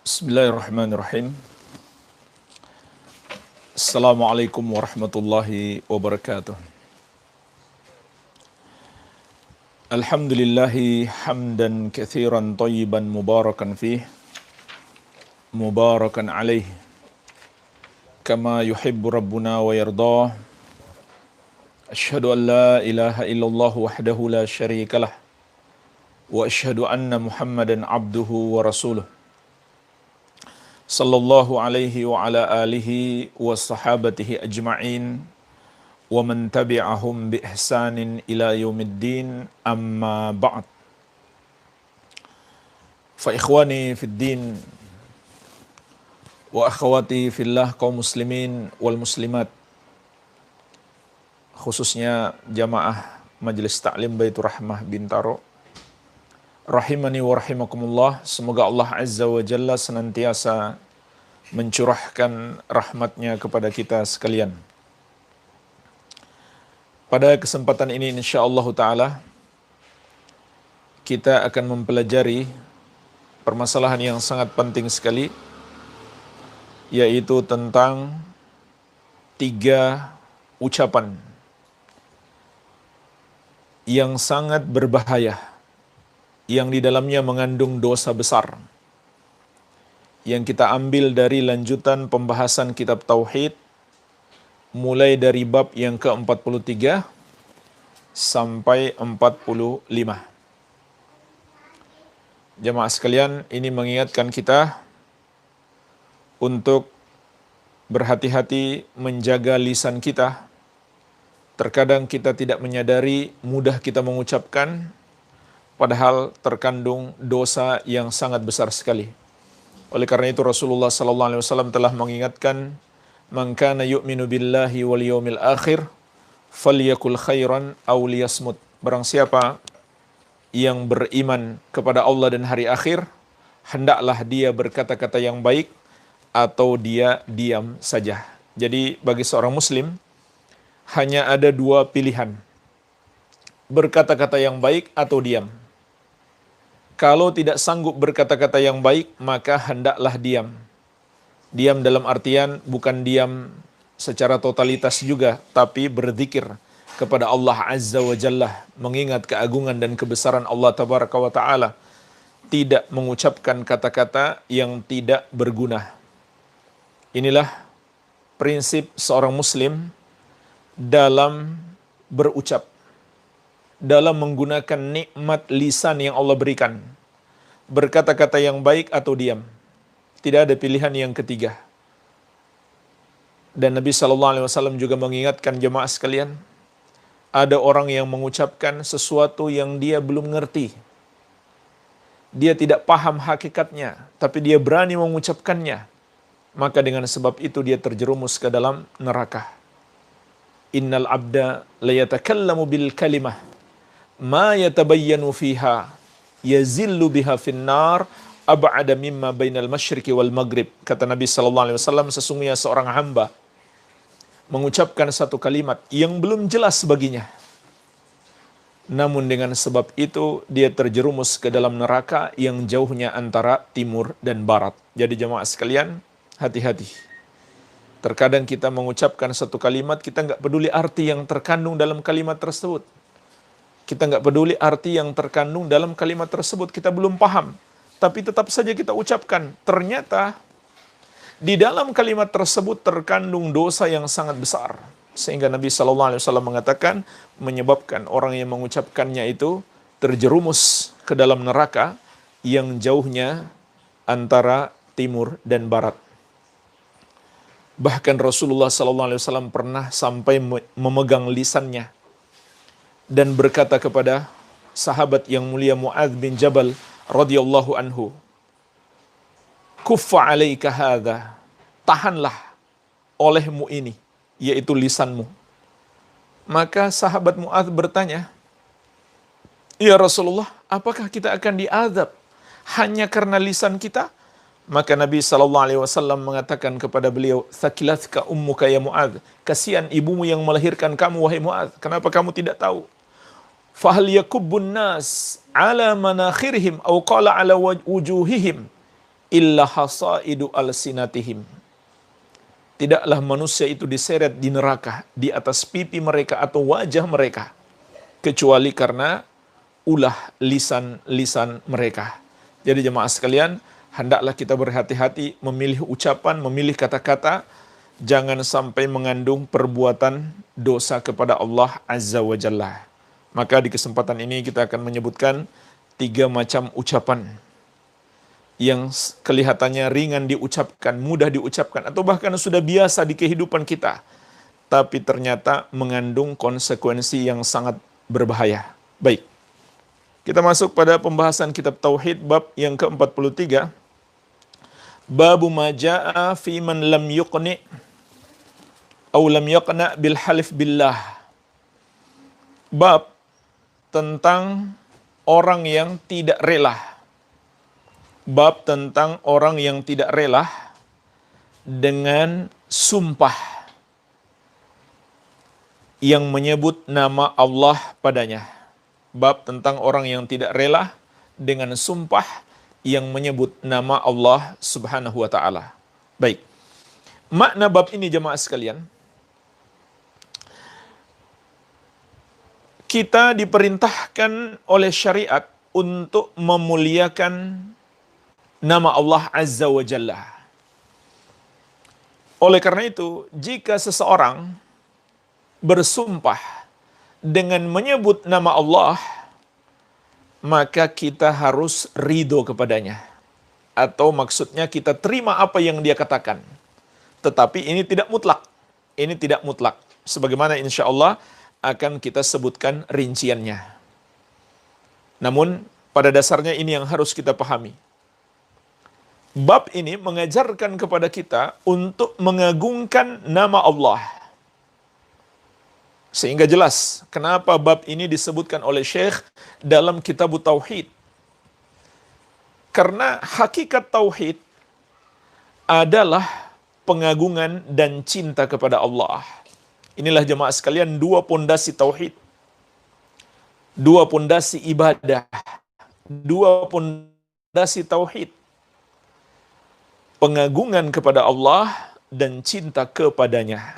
Bismillahirrahmanirrahim. Assalamualaikum warahmatullahi wabarakatuh. Alhamdulillahi hamdan katsiran thayyiban mubarakan fih, mubarakan alaih, kama yuhibbu rabbuna wa yardah. Asyhadu an la ilaha illallah wahdahu la syarikalah, wa asyhadu anna Muhammadan abduhu wa rasuluh. Sallallahu alaihi wa ala alihi wa sahabatihi ajma'in wa man tabi'ahum bi ihsanin ila yaumiddin, amma ba'd. Fa ikhwani fid din wa akhwati fillah, kaum muslimin wal muslimat, khususnya jamaah Majelis Ta'lim Baitur Rahmah Bintaro, rahimani wa rahimakumullah. Semoga Allah Azza wa Jalla senantiasa mencurahkan rahmatnya kepada kita sekalian. Pada kesempatan ini insyaallah ta'ala kita akan mempelajari permasalahan yang sangat penting sekali, yaitu tentang 3 ucapan yang sangat berbahaya, yang di dalamnya mengandung dosa besar, yang kita ambil dari lanjutan pembahasan kitab Tauhid, mulai dari bab yang ke-43 sampai 45. Jamaah sekalian, ini mengingatkan kita untuk berhati-hati menjaga lisan kita. Terkadang kita tidak menyadari, mudah kita mengucapkan, padahal terkandung dosa yang sangat besar sekali. Oleh karena itu Rasulullah SAW telah mengingatkan, man kana yu'minu billahi wal yawmil akhir falyakul khairan aw liyasmut. Barang siapa yang beriman kepada Allah dan hari akhir, hendaklah dia berkata-kata yang baik atau dia diam saja. Jadi bagi seorang muslim hanya ada 2 pilihan, berkata-kata yang baik atau diam. Kalau tidak sanggup berkata-kata yang baik, maka hendaklah diam. Diam dalam artian bukan diam secara totalitas juga, tapi berzikir kepada Allah Azza wa Jalla, mengingat keagungan dan kebesaran Allah Tabaraka wa Ta'ala. Tidak mengucapkan kata-kata yang tidak berguna. Inilah prinsip seorang muslim dalam berucap, dalam menggunakan nikmat lisan yang Allah berikan. Berkata-kata yang baik atau diam. Tidak ada pilihan yang ketiga. Dan Nabi SAW juga mengingatkan jemaah sekalian, ada orang yang mengucapkan sesuatu yang dia belum ngerti. Dia tidak paham hakikatnya, tapi dia berani mengucapkannya. Maka dengan sebab itu dia terjerumus ke dalam neraka. Innal abda layatakallamu bil kalimah ma yatabayyanu fiha yazillu biha finnar ab'ada mimma bainal masyriqi wal maghrib. Kata Nabi sallallahu alaihi wasallam, sesungguhnya seorang hamba mengucapkan satu kalimat yang belum jelas baginya, namun dengan sebab itu dia terjerumus ke dalam neraka yang jauhnya antara timur dan barat. Jadi jemaah sekalian, hati-hati. Terkadang kita mengucapkan satu kalimat, kita nggak peduli arti yang terkandung dalam kalimat tersebut. Kita nggak peduli arti yang terkandung dalam kalimat tersebut, kita belum paham. Tapi tetap saja kita ucapkan. Ternyata di dalam kalimat tersebut terkandung dosa yang sangat besar. Sehingga Nabi SAW mengatakan, menyebabkan orang yang mengucapkannya itu terjerumus ke dalam neraka yang jauhnya antara timur dan barat. Bahkan Rasulullah SAW pernah sampai memegang lisannya dan berkata kepada sahabat yang mulia Mu'adz bin Jabal radhiyallahu anhu, "Kuffa 'alaika hadza." Tahanlah olehmu ini, yaitu lisanmu. Maka sahabat Mu'adz bertanya, "Ya Rasulullah, apakah kita akan diazab hanya karena lisan kita?" Maka Nabi SAW mengatakan kepada beliau, "Thakilatka ummuka ya Mu'adz." Kasihan ibumu yang melahirkan kamu, wahai Mu'adz. Kenapa kamu tidak tahu? "Fahal yakubbun nas ala manakhirihim aw qala ala wujuhihim illa hasaidu alsinatihim." Tidaklah manusia itu diseret di neraka di atas pipi mereka atau wajah mereka, kecuali karena ulah lisan-lisan mereka. Jadi jemaah sekalian, hendaklah kita berhati-hati memilih ucapan, memilih kata-kata, jangan sampai mengandung perbuatan dosa kepada Allah Azza wa Jalla. Maka di kesempatan ini kita akan menyebutkan 3 macam ucapan yang kelihatannya ringan diucapkan, mudah diucapkan, atau bahkan sudah biasa di kehidupan kita, tapi ternyata mengandung konsekuensi yang sangat berbahaya. Baik, kita masuk pada pembahasan kitab Tauhid, bab yang ke-43. Babu maja'a fi man lam yuqni atau lam yaqna bil halif billah. Bab tentang orang yang tidak rela. Bab tentang orang yang tidak rela dengan sumpah yang menyebut nama Allah padanya. Bab tentang orang yang tidak rela dengan sumpah yang menyebut nama Allah Subhanahu wa ta'ala. Baik. Makna bab ini jemaah sekalian, kita diperintahkan oleh syariat untuk memuliakan nama Allah Azza wa Jalla. Oleh karena itu, jika seseorang bersumpah dengan menyebut nama Allah, maka kita harus ridho kepadanya. Atau maksudnya kita terima apa yang dia katakan. Tetapi ini tidak mutlak. Ini tidak mutlak. Sebagaimana insya Allah akan kita sebutkan rinciannya. Namun pada dasarnya ini yang harus kita pahami. Bab ini mengajarkan kepada kita untuk mengagungkan nama Allah. Sehingga jelas kenapa bab ini disebutkan oleh Syekh dalam kitab Tauhid. Karena hakikat Tauhid adalah pengagungan dan cinta kepada Allah. Inilah jemaah sekalian 2 pondasi Tauhid. 2 pondasi ibadah. 2 pondasi Tauhid. Pengagungan kepada Allah dan cinta kepadanya.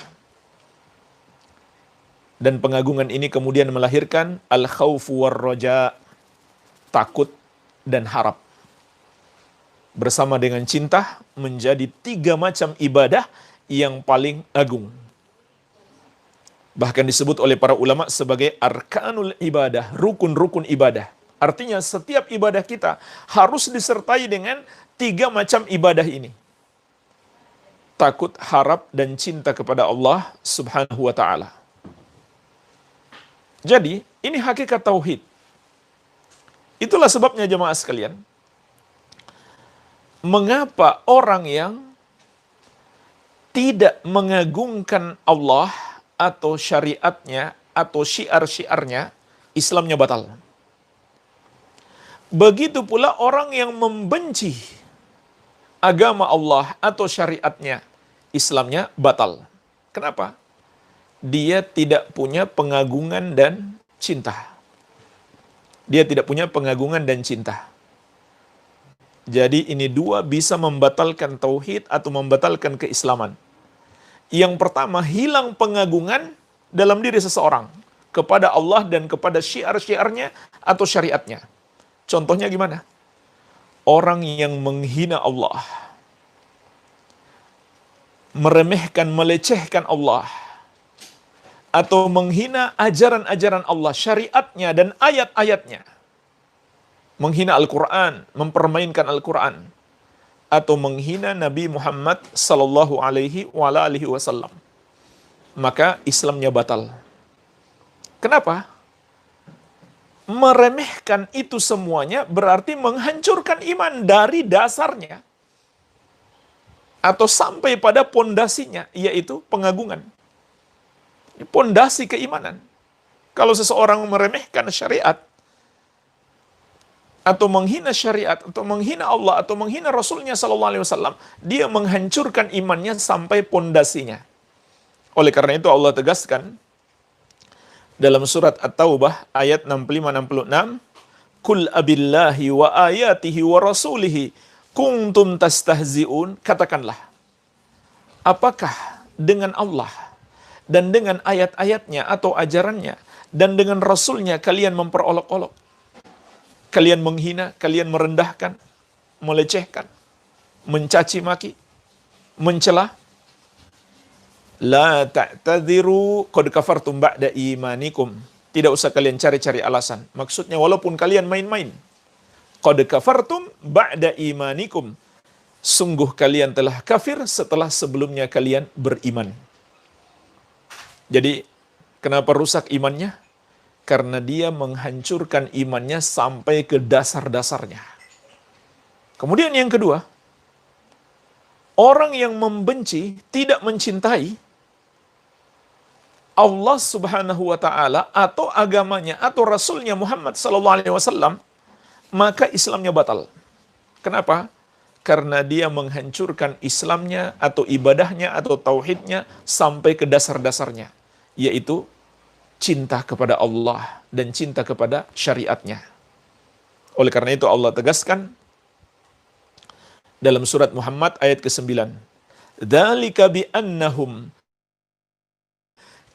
Dan pengagungan ini kemudian melahirkan al-khawfu war-raja, takut dan harap. Bersama dengan cinta menjadi 3 macam ibadah yang paling agung. Bahkan disebut oleh para ulama sebagai arkanul ibadah, rukun-rukun ibadah. Artinya setiap ibadah kita harus disertai dengan 3 macam ibadah ini. Takut, harap, dan cinta kepada Allah Subhanahu wa ta'ala. Jadi, ini hakikat tauhid. Itulah sebabnya jemaah sekalian, mengapa orang yang tidak mengagungkan Allah atau syariatnya atau syiar-syiarnya, Islamnya batal. Begitu pula orang yang membenci agama Allah atau syariatnya, Islamnya batal. Kenapa? Dia tidak punya pengagungan dan cinta. Dia tidak punya pengagungan dan cinta. Jadi ini dua bisa membatalkan tauhid atau membatalkan keislaman. Yang pertama, hilang pengagungan dalam diri seseorang kepada Allah dan kepada syiar-syiarnya atau syariatnya. Contohnya gimana? Orang yang menghina Allah, meremehkan, melecehkan Allah, atau menghina ajaran-ajaran Allah, syariatnya dan ayat-ayatnya, menghina Al-Quran, mempermainkan Al-Quran, atau menghina Nabi Muhammad sallallahu alaihi wasallam, maka Islamnya batal. Kenapa? Meremehkan itu semuanya berarti menghancurkan iman dari dasarnya atau sampai pada pondasinya, yaitu pengagungan. Pondasi keimanan. Kalau seseorang meremehkan syariat atau menghina syariat atau menghina Allah atau menghina Rasulnya sallallahu alaihi wasallam, dia menghancurkan imannya sampai pondasinya. Oleh karena itu Allah tegaskan dalam surat At-Taubah ayat 65-66, "Qul abillahi wa ayatihi wa rasulihi kuntum tastahzi'un." Katakanlah, apakah dengan Allah dan dengan ayat-ayatnya atau ajarannya dan dengan Rasulnya kalian memperolok-olok, kalian menghina, kalian merendahkan, melecehkan, mencaci maki, mencela? La ta'tadhiru qad kafartum ba'da imanikum. Tidak usah kalian cari-cari alasan. Maksudnya walaupun kalian main-main. Qad kafartum ba'da imanikum. Sungguh kalian telah kafir setelah sebelumnya kalian beriman. Jadi, kenapa rusak imannya? Karena dia menghancurkan imannya sampai ke dasar-dasarnya. Kemudian yang kedua, orang yang membenci, tidak mencintai Allah Subhanahu wa taala atau agamanya atau Rasulnya Muhammad sallallahu alaihi wasallam, maka Islamnya batal. Kenapa? Karena dia menghancurkan Islamnya atau ibadahnya atau tauhidnya sampai ke dasar-dasarnya, yaitu cinta kepada Allah dan cinta kepada syariatnya. Oleh karena itu Allah tegaskan dalam surat Muhammad ayat ke-9, "Dzalika bi annahum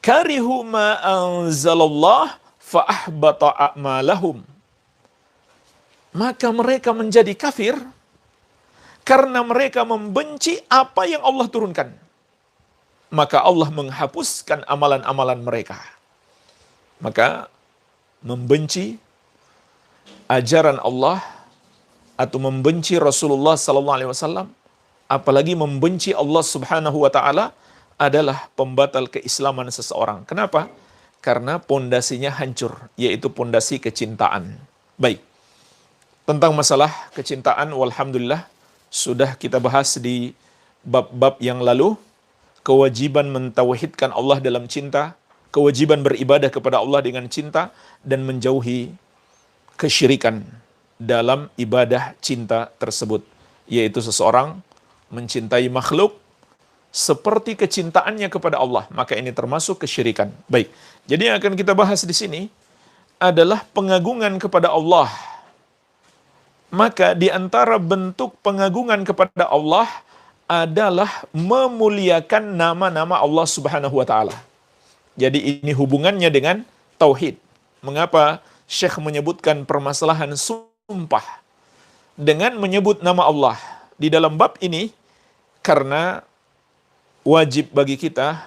karihu ma anzalallah fa ahbata a'malahum." Maka mereka menjadi kafir karena mereka membenci apa yang Allah turunkan. Maka Allah menghapuskan amalan-amalan mereka. Maka membenci ajaran Allah atau membenci Rasulullah sallallahu alaihi wasallam, apalagi membenci Allah Subhanahu wa taala, adalah pembatal keislaman seseorang. Kenapa? Karena pondasinya hancur, yaitu pondasi kecintaan. Baik. Tentang masalah kecintaan, walhamdulillah sudah kita bahas di bab-bab yang lalu. Kewajiban mentauhidkan Allah dalam cinta, kewajiban beribadah kepada Allah dengan cinta, dan menjauhi kesyirikan dalam ibadah cinta tersebut, yaitu seseorang mencintai makhluk seperti kecintaannya kepada Allah, maka ini termasuk kesyirikan. Baik, jadi yang akan kita bahas di sini adalah pengagungan kepada Allah. Maka di antara bentuk pengagungan kepada Allah adalah memuliakan nama-nama Allah Subhanahu wa taala. Jadi ini hubungannya dengan tauhid. Mengapa Syekh menyebutkan permasalahan sumpah dengan menyebut nama Allah di dalam bab ini? Karena wajib bagi kita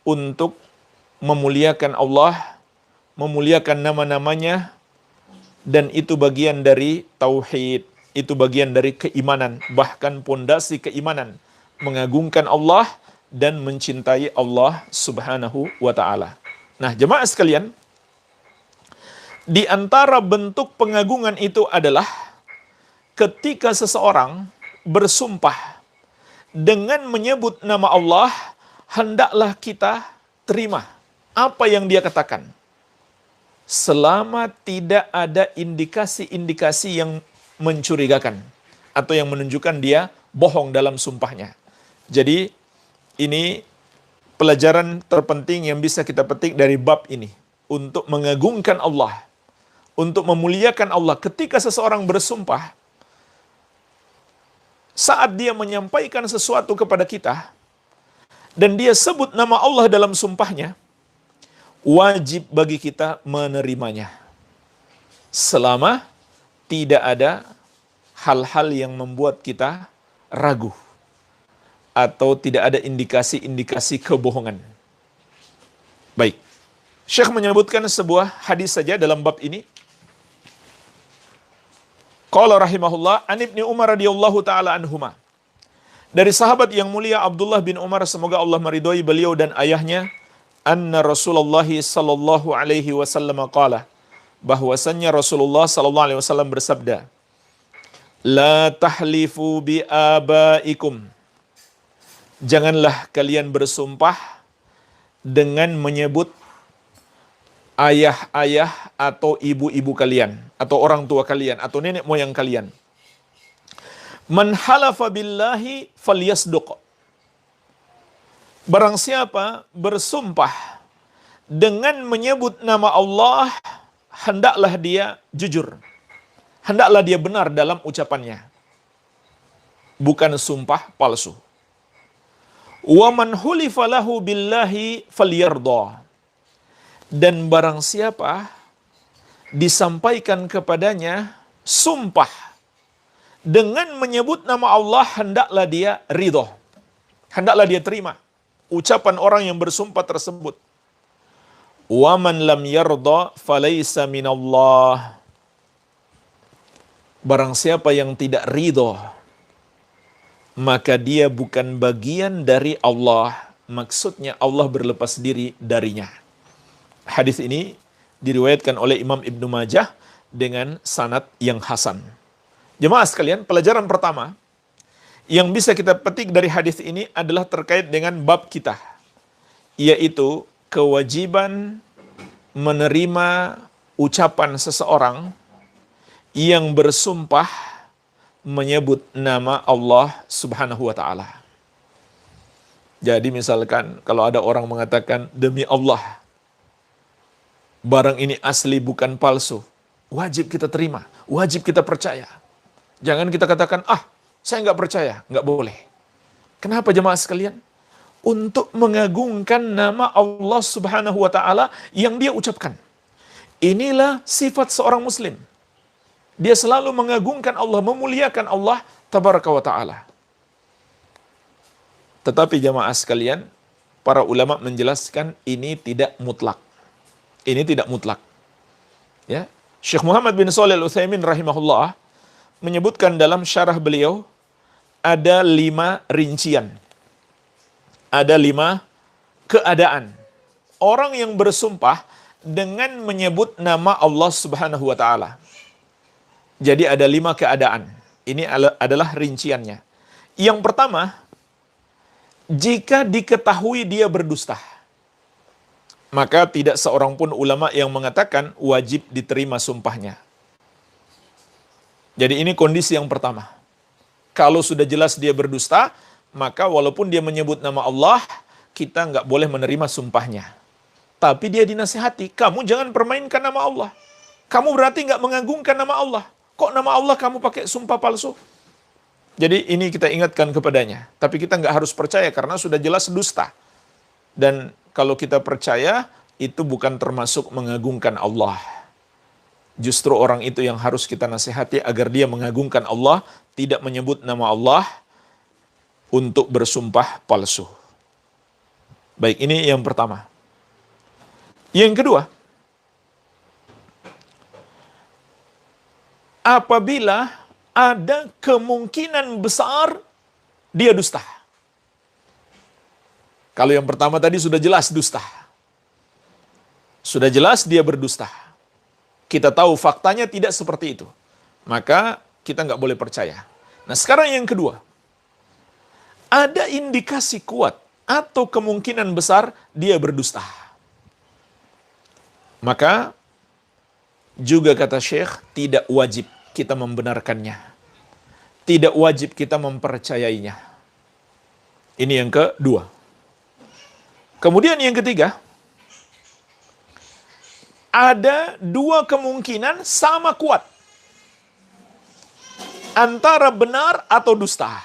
untuk memuliakan Allah, memuliakan nama-namanya, dan itu bagian dari tauhid, itu bagian dari keimanan, bahkan pondasi keimanan, mengagungkan Allah dan mencintai Allah Subhanahu wa taala. Nah, jemaah sekalian, di antara bentuk pengagungan itu adalah ketika seseorang bersumpah dengan menyebut nama Allah, hendaklah kita terima apa yang dia katakan. selama tidak ada indikasi-indikasi yang mencurigakan atau yang menunjukkan dia bohong dalam sumpahnya. Jadi ini pelajaran terpenting yang bisa kita petik dari bab ini untuk mengagungkan Allah, untuk memuliakan Allah. Ketika seseorang bersumpah, saat dia menyampaikan sesuatu kepada kita dan dia sebut nama Allah dalam sumpahnya, wajib bagi kita menerimanya selama tidak ada hal-hal yang membuat kita ragu atau tidak ada indikasi-indikasi kebohongan. Baik, Syekh menyebutkan sebuah hadis saja dalam bab ini. Qala rahimahullah an Ibnu Umar radhiyallahu taala anhuma. Dari sahabat yang mulia Abdullah bin Umar, semoga Allah meridhai beliau dan ayahnya, anna Rasulullah sallallahu alaihi wasallam qala, bahwasannya Rasulullah sallallahu alaihi wasallam bersabda, la tahlifu bi abaikum. Janganlah kalian bersumpah dengan menyebut ayah-ayah atau ibu-ibu kalian, atau orang tua kalian, atau nenek moyang kalian. Man halafa billahi falyasduq. Barang siapa bersumpah dengan menyebut nama Allah, hendaklah dia jujur. Hendaklah dia benar dalam ucapannya. Bukan sumpah palsu. Wa man hulifa lahu billahi falyarda. Dan barang siapa disampaikan kepadanya sumpah dengan menyebut nama Allah, hendaklah dia ridho. Hendaklah dia terima ucapan orang yang bersumpah tersebut. Wa man lam yarda falaysa minallah. Barang siapa yang tidak ridho, maka dia bukan bagian dari Allah. Maksudnya Allah berlepas diri darinya. Hadis ini diriwayatkan oleh Imam Ibnu Majah dengan sanad yang hasan. Jemaah sekalian, pelajaran pertama yang bisa kita petik dari hadis ini adalah terkait dengan bab kita, yaitu kewajiban menerima ucapan seseorang yang bersumpah menyebut nama Allah Subhanahu wa taala. Jadi misalkan kalau ada orang mengatakan demi Allah, barang ini asli bukan palsu, wajib kita terima, wajib kita percaya. Jangan kita katakan, saya nggak percaya, nggak boleh. Kenapa jemaah sekalian? Untuk mengagungkan nama Allah Subhanahu wa taala yang dia ucapkan. Inilah sifat seorang muslim. Dia selalu mengagungkan Allah, memuliakan Allah tabaraka wa ta'ala. Tetapi jemaah sekalian, para ulama menjelaskan ini tidak mutlak. Ini tidak mutlak. Ya, Syekh Muhammad bin Shalih Al-Utsaimin rahimahullah menyebutkan dalam syarah beliau ada 5 rincian. Ada 5 keadaan orang yang bersumpah dengan menyebut nama Allah Subhanahu wa taala. Jadi ada 5 keadaan. Ini adalah rinciannya. Yang pertama, jika diketahui dia berdusta, maka tidak seorang pun ulama yang mengatakan wajib diterima sumpahnya. Jadi ini kondisi yang pertama. Kalau sudah jelas dia berdusta, maka walaupun dia menyebut nama Allah, kita nggak boleh menerima sumpahnya. Tapi dia dinasihati, kamu jangan permainkan nama Allah. Kamu berarti nggak mengagungkan nama Allah. Kok nama Allah kamu pakai sumpah palsu? Jadi ini kita ingatkan kepadanya. Tapi kita nggak harus percaya karena sudah jelas dusta. Dan kalau kita percaya, itu bukan termasuk mengagungkan Allah. Justru orang itu yang harus kita nasihati agar dia mengagungkan Allah, tidak menyebut nama Allah untuk bersumpah palsu. Baik, ini yang pertama. Yang kedua, apabila ada kemungkinan besar dia dusta. Kalau yang pertama tadi sudah jelas dusta. Sudah jelas dia berdusta. Kita tahu faktanya tidak seperti itu. Maka kita nggak boleh percaya. Nah sekarang yang kedua. Ada indikasi kuat atau kemungkinan besar dia berdusta. Maka juga kata Syekh, tidak wajib kita membenarkannya. Tidak wajib kita mempercayainya. Ini yang kedua. Kemudian yang ketiga, ada dua kemungkinan sama kuat antara benar atau dusta.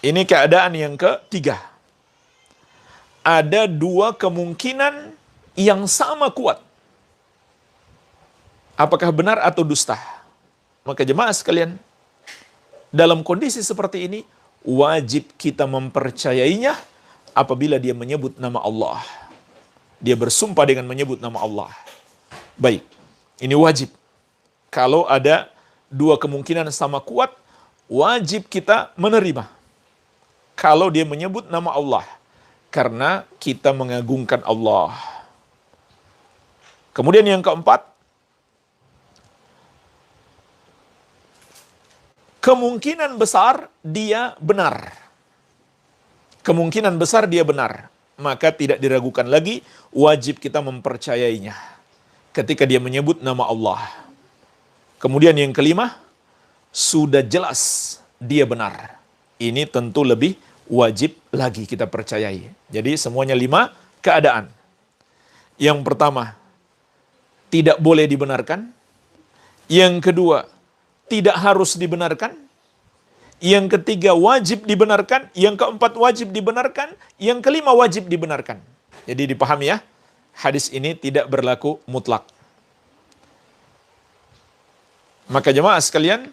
Ini keadaan yang ketiga. Ada dua kemungkinan yang sama kuat. Apakah benar atau dusta? Maka jemaah sekalian, dalam kondisi seperti ini, wajib kita mempercayainya apabila dia menyebut nama Allah. Dia bersumpah dengan menyebut nama Allah. Baik, ini wajib. Kalau ada dua kemungkinan sama kuat, wajib kita menerima. Kalau dia menyebut nama Allah, karena kita mengagungkan Allah. Kemudian yang keempat, kemungkinan besar dia benar. Kemungkinan besar dia benar. Maka tidak diragukan lagi, wajib kita mempercayainya ketika dia menyebut nama Allah. Kemudian yang kelima, sudah jelas dia benar. Ini tentu lebih wajib lagi kita percayai. Jadi semuanya 5 keadaan. Yang pertama, tidak boleh dibenarkan. Yang kedua, tidak harus dibenarkan. Yang ketiga, wajib dibenarkan. Yang keempat, wajib dibenarkan. Yang kelima, wajib dibenarkan. Jadi dipahami ya, hadis ini tidak berlaku mutlak. Maka jemaah sekalian,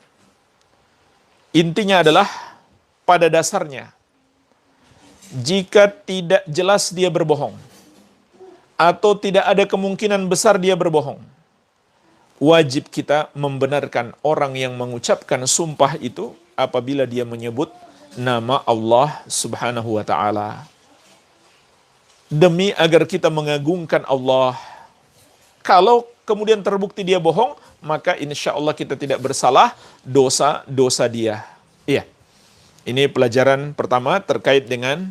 intinya adalah pada dasarnya, jika tidak jelas dia berbohong, atau tidak ada kemungkinan besar dia berbohong, wajib kita membenarkan orang yang mengucapkan sumpah itu apabila dia menyebut nama Allah Subhanahu wa ta'ala. Demi agar kita mengagungkan Allah. Kalau kemudian terbukti dia bohong, maka insya Allah kita tidak bersalah dosa-dosa dia. Iya. Ini pelajaran pertama terkait dengan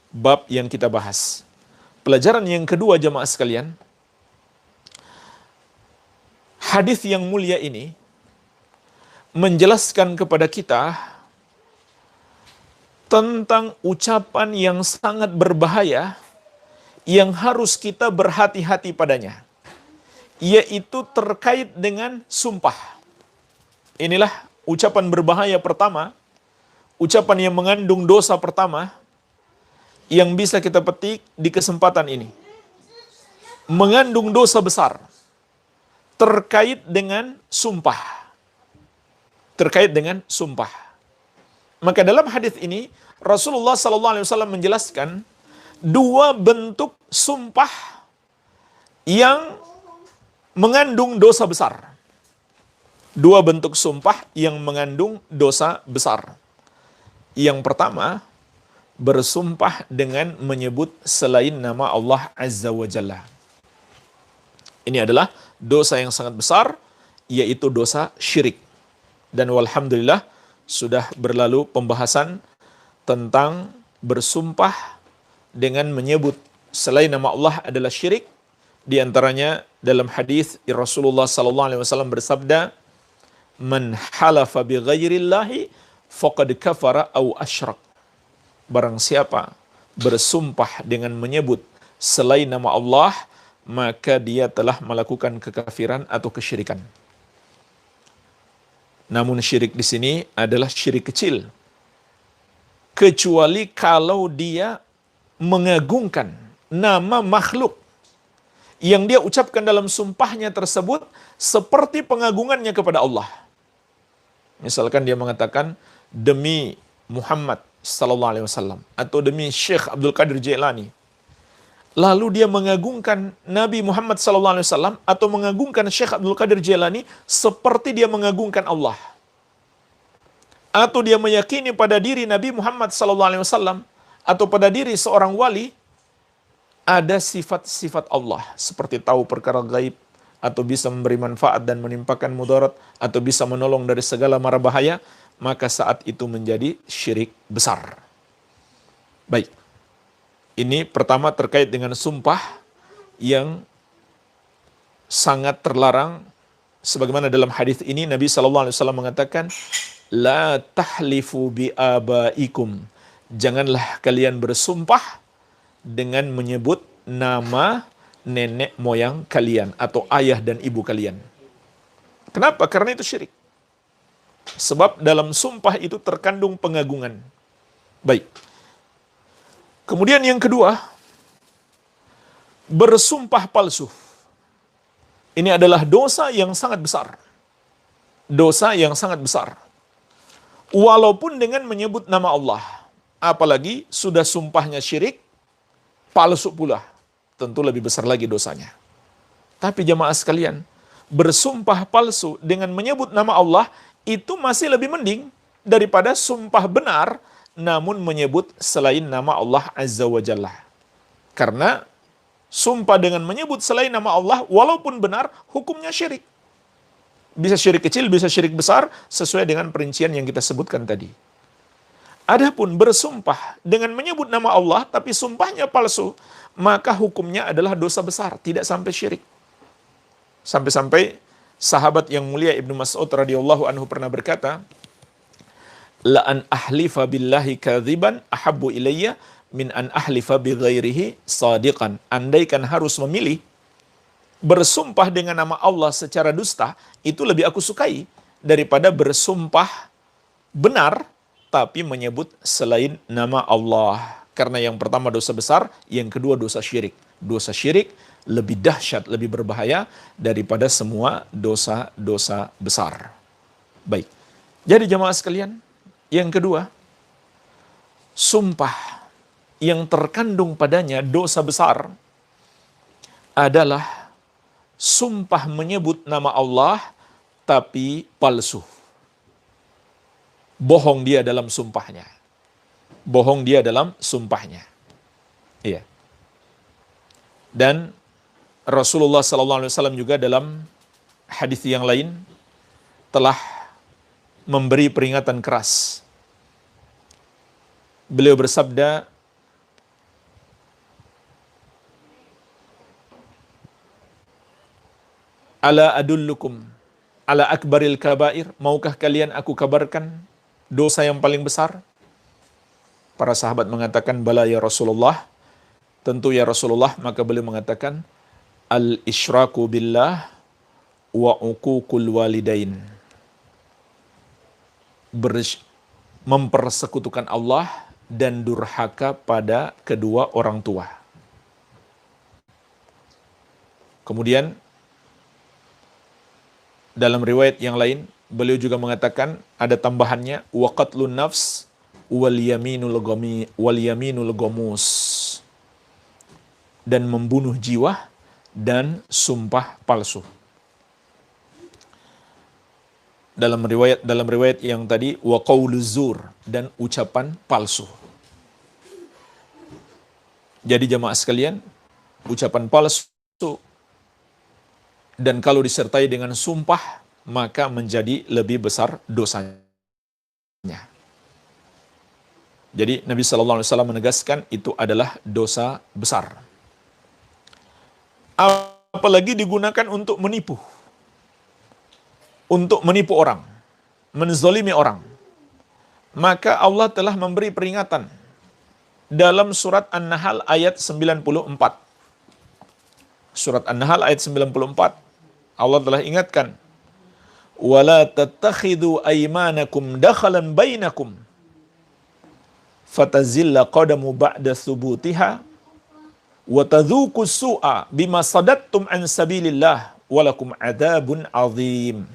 bab yang kita bahas. Pelajaran yang kedua jemaah sekalian, hadis yang mulia ini menjelaskan kepada kita tentang ucapan yang sangat berbahaya yang harus kita berhati-hati padanya, yaitu terkait dengan sumpah. Inilah ucapan berbahaya pertama, ucapan yang mengandung dosa pertama yang bisa kita petik di kesempatan ini. Mengandung dosa besar terkait dengan sumpah. Terkait dengan sumpah. Maka dalam hadis ini Rasulullah SAW menjelaskan dua bentuk sumpah yang mengandung dosa besar. Dua bentuk sumpah yang mengandung dosa besar. Yang pertama, bersumpah dengan menyebut selain nama Allah Azza wa Jalla. Ini adalah dosa yang sangat besar, yaitu dosa syirik. Dan walhamdulillah sudah berlalu pembahasan tentang bersumpah dengan menyebut selain nama Allah adalah syirik. Di antaranya dalam hadis Rasulullah SAW bersabda, "Man halafa bi ghairillahi faqad kafara aw asyrak." Barang siapa bersumpah dengan menyebut selain nama Allah, maka dia telah melakukan kekafiran atau kesyirikan. Namun syirik di sini adalah syirik kecil. Kecuali kalau dia mengagungkan nama makhluk yang dia ucapkan dalam sumpahnya tersebut seperti pengagungannya kepada Allah. Misalkan dia mengatakan demi Muhammad sallallahu alaihi wasallam atau demi Syekh Abdul Qadir Jailani. Lalu dia mengagungkan Nabi Muhammad SAW atau mengagungkan Syekh Abdul Qadir Jailani seperti dia mengagungkan Allah. Atau dia meyakini pada diri Nabi Muhammad SAW atau pada diri seorang wali ada sifat-sifat Allah. Seperti tahu perkara gaib, atau bisa memberi manfaat dan menimpakan mudarat, atau bisa menolong dari segala mara bahaya, maka saat itu menjadi syirik besar. Baik. Ini pertama terkait dengan sumpah yang sangat terlarang. Sebagaimana dalam hadis ini Nabi SAW mengatakan, la tahlifu bi abaikum. Janganlah kalian bersumpah dengan menyebut nama nenek moyang kalian atau ayah dan ibu kalian. Kenapa? Karena itu syirik. Sebab dalam sumpah itu terkandung pengagungan. Baik. Kemudian yang kedua, bersumpah palsu. Ini adalah dosa yang sangat besar. Dosa yang sangat besar. Walaupun dengan menyebut nama Allah. Apalagi sudah sumpahnya syirik, palsu pula. Tentu lebih besar lagi dosanya. Tapi jamaah sekalian, bersumpah palsu dengan menyebut nama Allah, itu masih lebih mending daripada sumpah benar, namun menyebut selain nama Allah Azza wa Jalla. Karena sumpah dengan menyebut selain nama Allah, walaupun benar, hukumnya syirik. Bisa syirik kecil, bisa syirik besar, sesuai dengan perincian yang kita sebutkan tadi. Adapun bersumpah dengan menyebut nama Allah, tapi sumpahnya palsu, maka hukumnya adalah dosa besar, tidak sampai syirik. Sampai-sampai sahabat yang mulia Ibnu Mas'ud radhiyallahu anhu pernah berkata, la an ahlifa billahi kadziban ahabbu ilayya min an ahlifa bi ghairihi sadiqan. Andaikan harus memilih bersumpah dengan nama Allah secara dusta, itu lebih aku sukai daripada bersumpah benar tapi menyebut selain nama Allah. Karena yang pertama dosa besar, yang kedua dosa syirik. Dosa syirik lebih dahsyat, lebih berbahaya daripada semua dosa-dosa besar. Baik. Jadi jamaah sekalian, yang kedua, sumpah yang terkandung padanya dosa besar adalah sumpah menyebut nama Allah tapi palsu. Bohong dia dalam sumpahnya. Bohong dia dalam sumpahnya. Iya. Dan Rasulullah SAW juga dalam hadis yang lain telah memberi peringatan keras. Beliau bersabda, ala adullukum ala akbaril kabair, maukah kalian aku kabarkan dosa yang paling besar? Para sahabat mengatakan, bala ya Rasulullah, tentu ya Rasulullah. Maka beliau mengatakan, al-isyraku billah wa uququl walidain. Mempersekutukan Allah dan durhaka pada kedua orang tua. Kemudian dalam riwayat yang lain, beliau juga mengatakan, ada tambahannya, wa qatlun nafs wal yaminul ghamus, dan membunuh jiwa dan sumpah palsu. Dalam riwayat yang tadi, wa qauluz zur, dan ucapan palsu. Jadi jamaah sekalian, ucapan palsu dan kalau disertai dengan sumpah, maka menjadi lebih besar dosanya. Jadi Nabi SAW menegaskan itu adalah dosa besar. Apalagi digunakan untuk menipu. Untuk menipu orang. Menzalimi orang. Maka Allah telah memberi peringatan dalam surat An-Nahl ayat 94. Surat An-Nahl ayat 94. Allah telah ingatkan, wala tattakhidhu aymanakum dakhalan bainakum fatazilla qadamu ba'da thubutiha wa tadhuku su'a bima sadattum an sabilillah walakum adzabun azim.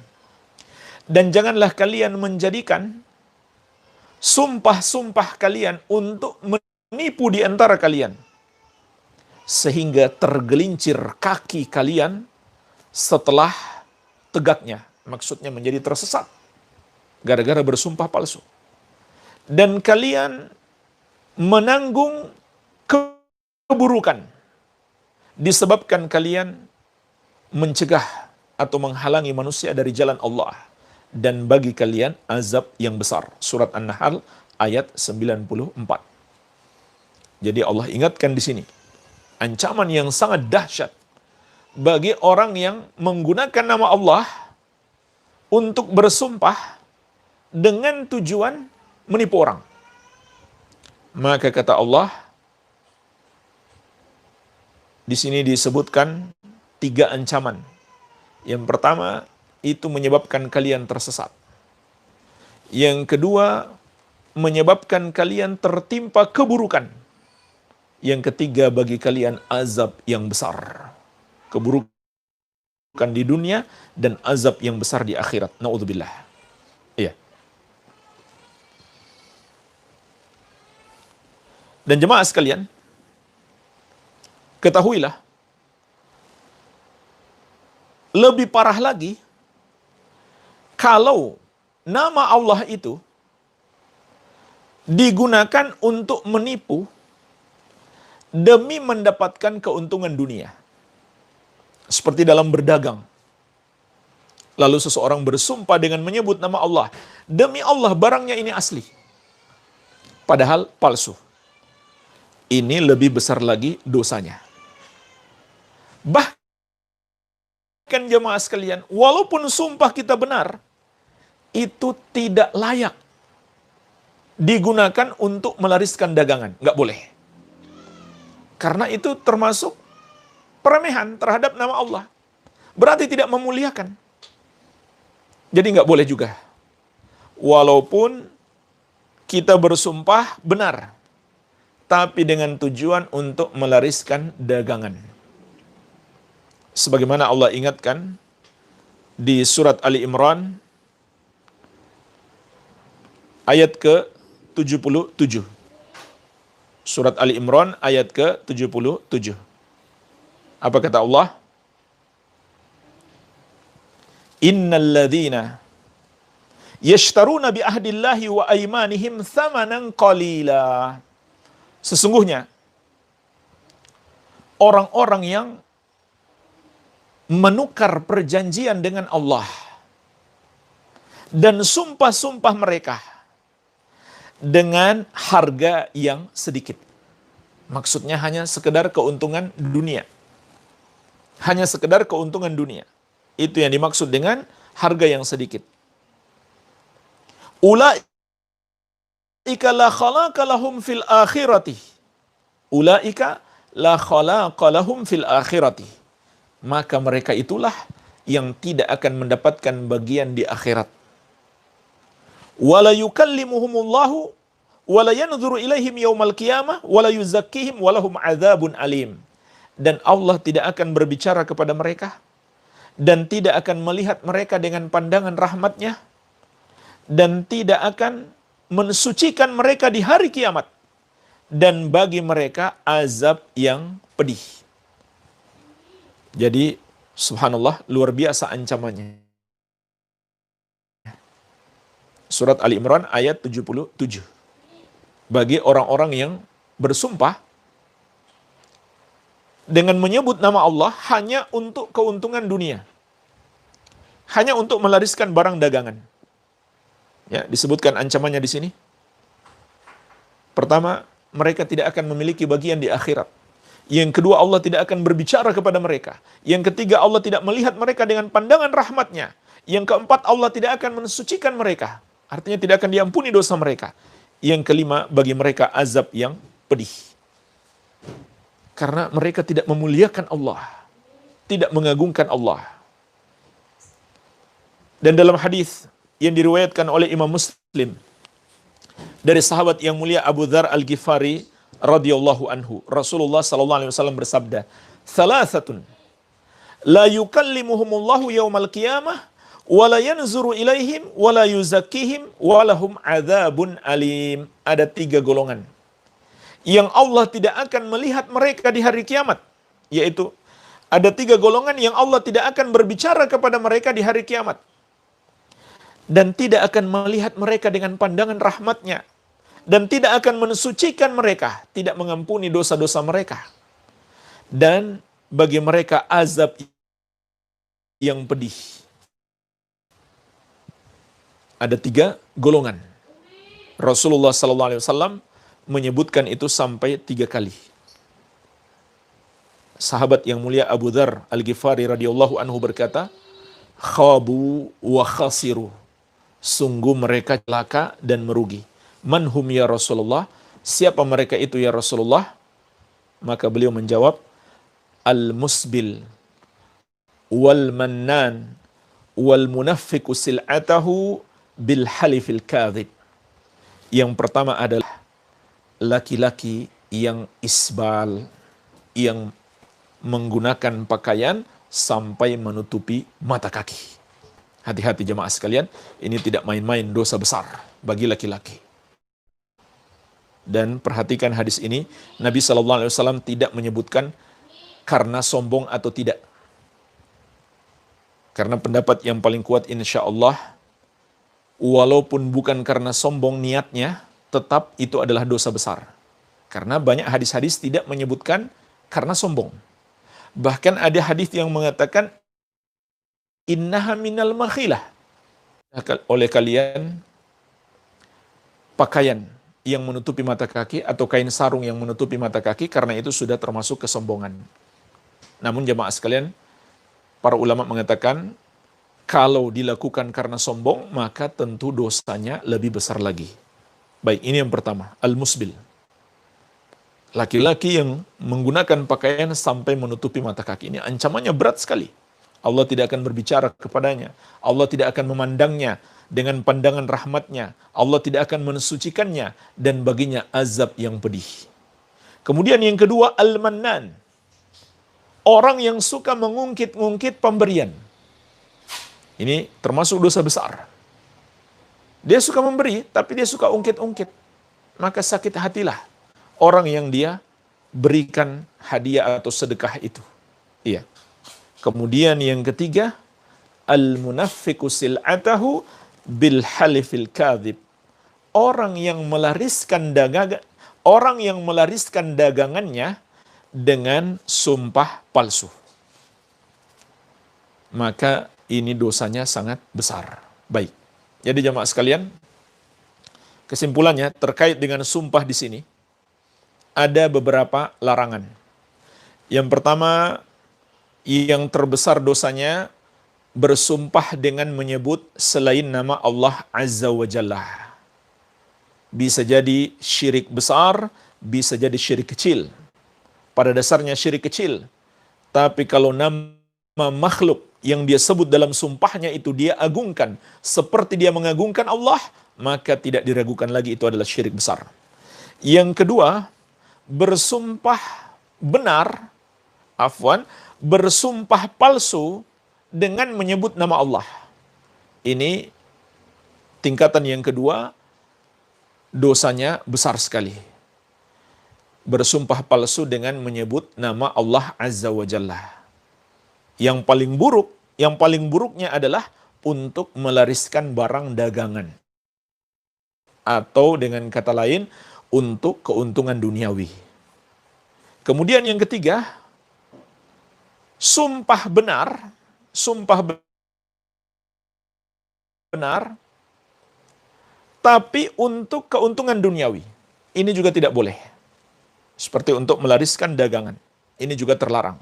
Dan janganlah kalian menjadikan sumpah-sumpah kalian untuk menipu di antara kalian, sehingga tergelincir kaki kalian setelah tegaknya. Maksudnya menjadi tersesat gara-gara bersumpah palsu. Dan kalian menanggung keburukan disebabkan kalian mencegah atau menghalangi manusia dari jalan Allah, dan bagi kalian azab yang besar. Surat An-Nahl ayat 94. Jadi Allah ingatkan di sini ancaman yang sangat dahsyat bagi orang yang menggunakan nama Allah untuk bersumpah dengan tujuan menipu orang. Maka kata Allah, di sini disebutkan 3 ancaman. Yang pertama, itu menyebabkan kalian tersesat. Yang kedua, menyebabkan kalian tertimpa keburukan. Yang ketiga, bagi kalian azab yang besar. Keburukan di dunia dan azab yang besar di akhirat. Na'udzubillah. Iya. Dan jemaah sekalian, ketahuilah, lebih parah lagi, kalau nama Allah itu digunakan untuk menipu demi mendapatkan keuntungan dunia. Seperti dalam berdagang. Lalu seseorang bersumpah dengan menyebut nama Allah. Demi Allah, barangnya ini asli. Padahal palsu. Ini lebih besar lagi dosanya. Bahkan jemaah sekalian, walaupun sumpah kita benar, itu tidak layak digunakan untuk melariskan dagangan. Nggak boleh. Karena itu termasuk peremehan terhadap nama Allah. Berarti tidak memuliakan. Jadi nggak boleh juga. Walaupun kita bersumpah benar, tapi dengan tujuan untuk melariskan dagangan. Sebagaimana Allah ingatkan di surat Ali Imran ayat ke-77. Surat Ali Imran ayat ke-77. Apa kata Allah? Innal ladzina yashtaruna bi ahdillahi wa aymanihim thamanan qalila. Sesungguhnya orang-orang yang menukar perjanjian dengan Allah dan sumpah-sumpah mereka dengan harga yang sedikit. Maksudnya hanya sekedar keuntungan dunia. Hanya sekedar keuntungan dunia. Itu yang dimaksud dengan harga yang sedikit. Ulaika la khalaqa lahum fil akhirati. Ulaika la khalaqa lahum fil akhirati. Maka mereka itulah yang tidak akan mendapatkan bagian di akhirat. Wala yukallimuhumullahu wala yanzuru ilaihim yaumal qiyamah wala yuzakkihim walahum adzabun alim. Dan Allah tidak akan berbicara kepada mereka dan tidak akan melihat mereka dengan pandangan rahmatnya dan tidak akan mensucikan mereka di hari kiamat, dan bagi mereka azab yang pedih. Jadi subhanallah, luar biasa ancamannya. Surat Ali Imran ayat 77. Bagi orang-orang yang bersumpah dengan menyebut nama Allah hanya untuk keuntungan dunia. Hanya untuk melariskan barang dagangan. Ya, disebutkan ancamannya di sini. Pertama, mereka tidak akan memiliki bagian di akhirat. Yang kedua, Allah tidak akan berbicara kepada mereka. Yang ketiga, Allah tidak melihat mereka dengan pandangan rahmatnya. Yang keempat, Allah tidak akan mensucikan mereka. Artinya tidak akan diampuni dosa mereka. Yang kelima, bagi mereka azab yang pedih. Karena mereka tidak memuliakan Allah. Tidak mengagungkan Allah. Dan dalam hadis yang diriwayatkan oleh Imam Muslim dari sahabat yang mulia Abu Dzar Al-Ghifari radhiyallahu anhu, Rasulullah sallallahu alaihi wasallam bersabda, "Thalathatun la yukallimuhumullahu yaumal qiyamah wa la yanzuru ilaihim wa la yuzakkihim wa lahum adzabun alim." Ada 3 golongan yang Allah tidak akan melihat mereka di hari kiamat, yaitu ada 3 golongan yang Allah tidak akan berbicara kepada mereka di hari kiamat dan tidak akan melihat mereka dengan pandangan rahmatnya, dan tidak akan mensucikan mereka, tidak mengampuni dosa-dosa mereka, dan bagi mereka azab yang pedih. Ada 3 golongan. Rasulullah SAW menyebutkan itu sampai 3 kali. sahabat yang mulia Abu Dzar Al-Ghifari radhiyallahu anhu berkata, khabu wa khasiru. Sungguh mereka celaka dan merugi. Man hum ya Rasulullah? Siapa mereka itu ya Rasulullah? Maka beliau menjawab, al-musbil wal mannan wal munaffiqu sil'atahu bil halifil kadhib. Yang pertama adalah laki-laki yang isbal, yang menggunakan pakaian sampai menutupi mata kaki. Hati-hati jemaah sekalian, ini tidak main-main, dosa besar bagi laki-laki. Dan perhatikan hadis ini, Nabi SAW tidak menyebutkan karena sombong atau tidak. Karena pendapat yang paling kuat insya Allah, walaupun bukan karena sombong niatnya, tetap itu adalah dosa besar. Karena banyak hadis-hadis tidak menyebutkan karena sombong. Bahkan ada hadis yang mengatakan, innaha minal makhilah. Oleh kalian, pakaian yang menutupi mata kaki atau kain sarung yang menutupi mata kaki, karena itu sudah termasuk kesombongan. Namun jemaah sekalian, para ulama mengatakan, kalau dilakukan karena sombong, maka tentu dosanya lebih besar lagi. Baik, ini yang pertama, al-musbil. Laki-laki yang menggunakan pakaian sampai menutupi mata kaki. Ini ancamannya berat sekali. Allah tidak akan berbicara kepadanya. Allah tidak akan memandangnya dengan pandangan rahmatnya. Allah tidak akan mensucikannya. Dan baginya azab yang pedih. Kemudian yang kedua, al-mannan. Orang yang suka mengungkit-ungkit pemberian. Ini termasuk dosa besar. Dia suka memberi, tapi dia suka ungkit-ungkit. Maka sakit hatilah orang yang dia berikan hadiah atau sedekah itu. Iya. Kemudian yang ketiga, al-munaffiqu sil'atahu bil halifil kadhib. Orang yang melariskan dagangannya dengan sumpah palsu. Maka ini dosanya sangat besar. Baik. Jadi jemaah sekalian, kesimpulannya terkait dengan sumpah di sini ada beberapa larangan. Yang pertama, yang terbesar dosanya bersumpah dengan menyebut selain nama Allah Azza wa Jalla. Bisa jadi syirik besar, bisa jadi syirik kecil. Pada dasarnya syirik kecil. Tapi kalau nama makhluk yang dia sebut dalam sumpahnya itu dia agungkan seperti dia mengagungkan Allah, maka tidak diragukan lagi itu adalah syirik besar. Yang kedua, bersumpah palsu dengan menyebut nama Allah. Ini tingkatan yang kedua, dosanya besar sekali. Bersumpah palsu dengan menyebut nama Allah Azza wa Jalla. Yang paling buruknya adalah untuk melariskan barang dagangan. Atau dengan kata lain, untuk keuntungan duniawi. Kemudian yang ketiga, sumpah benar, tapi untuk keuntungan duniawi. Ini juga tidak boleh. Seperti untuk melariskan dagangan. Ini juga terlarang.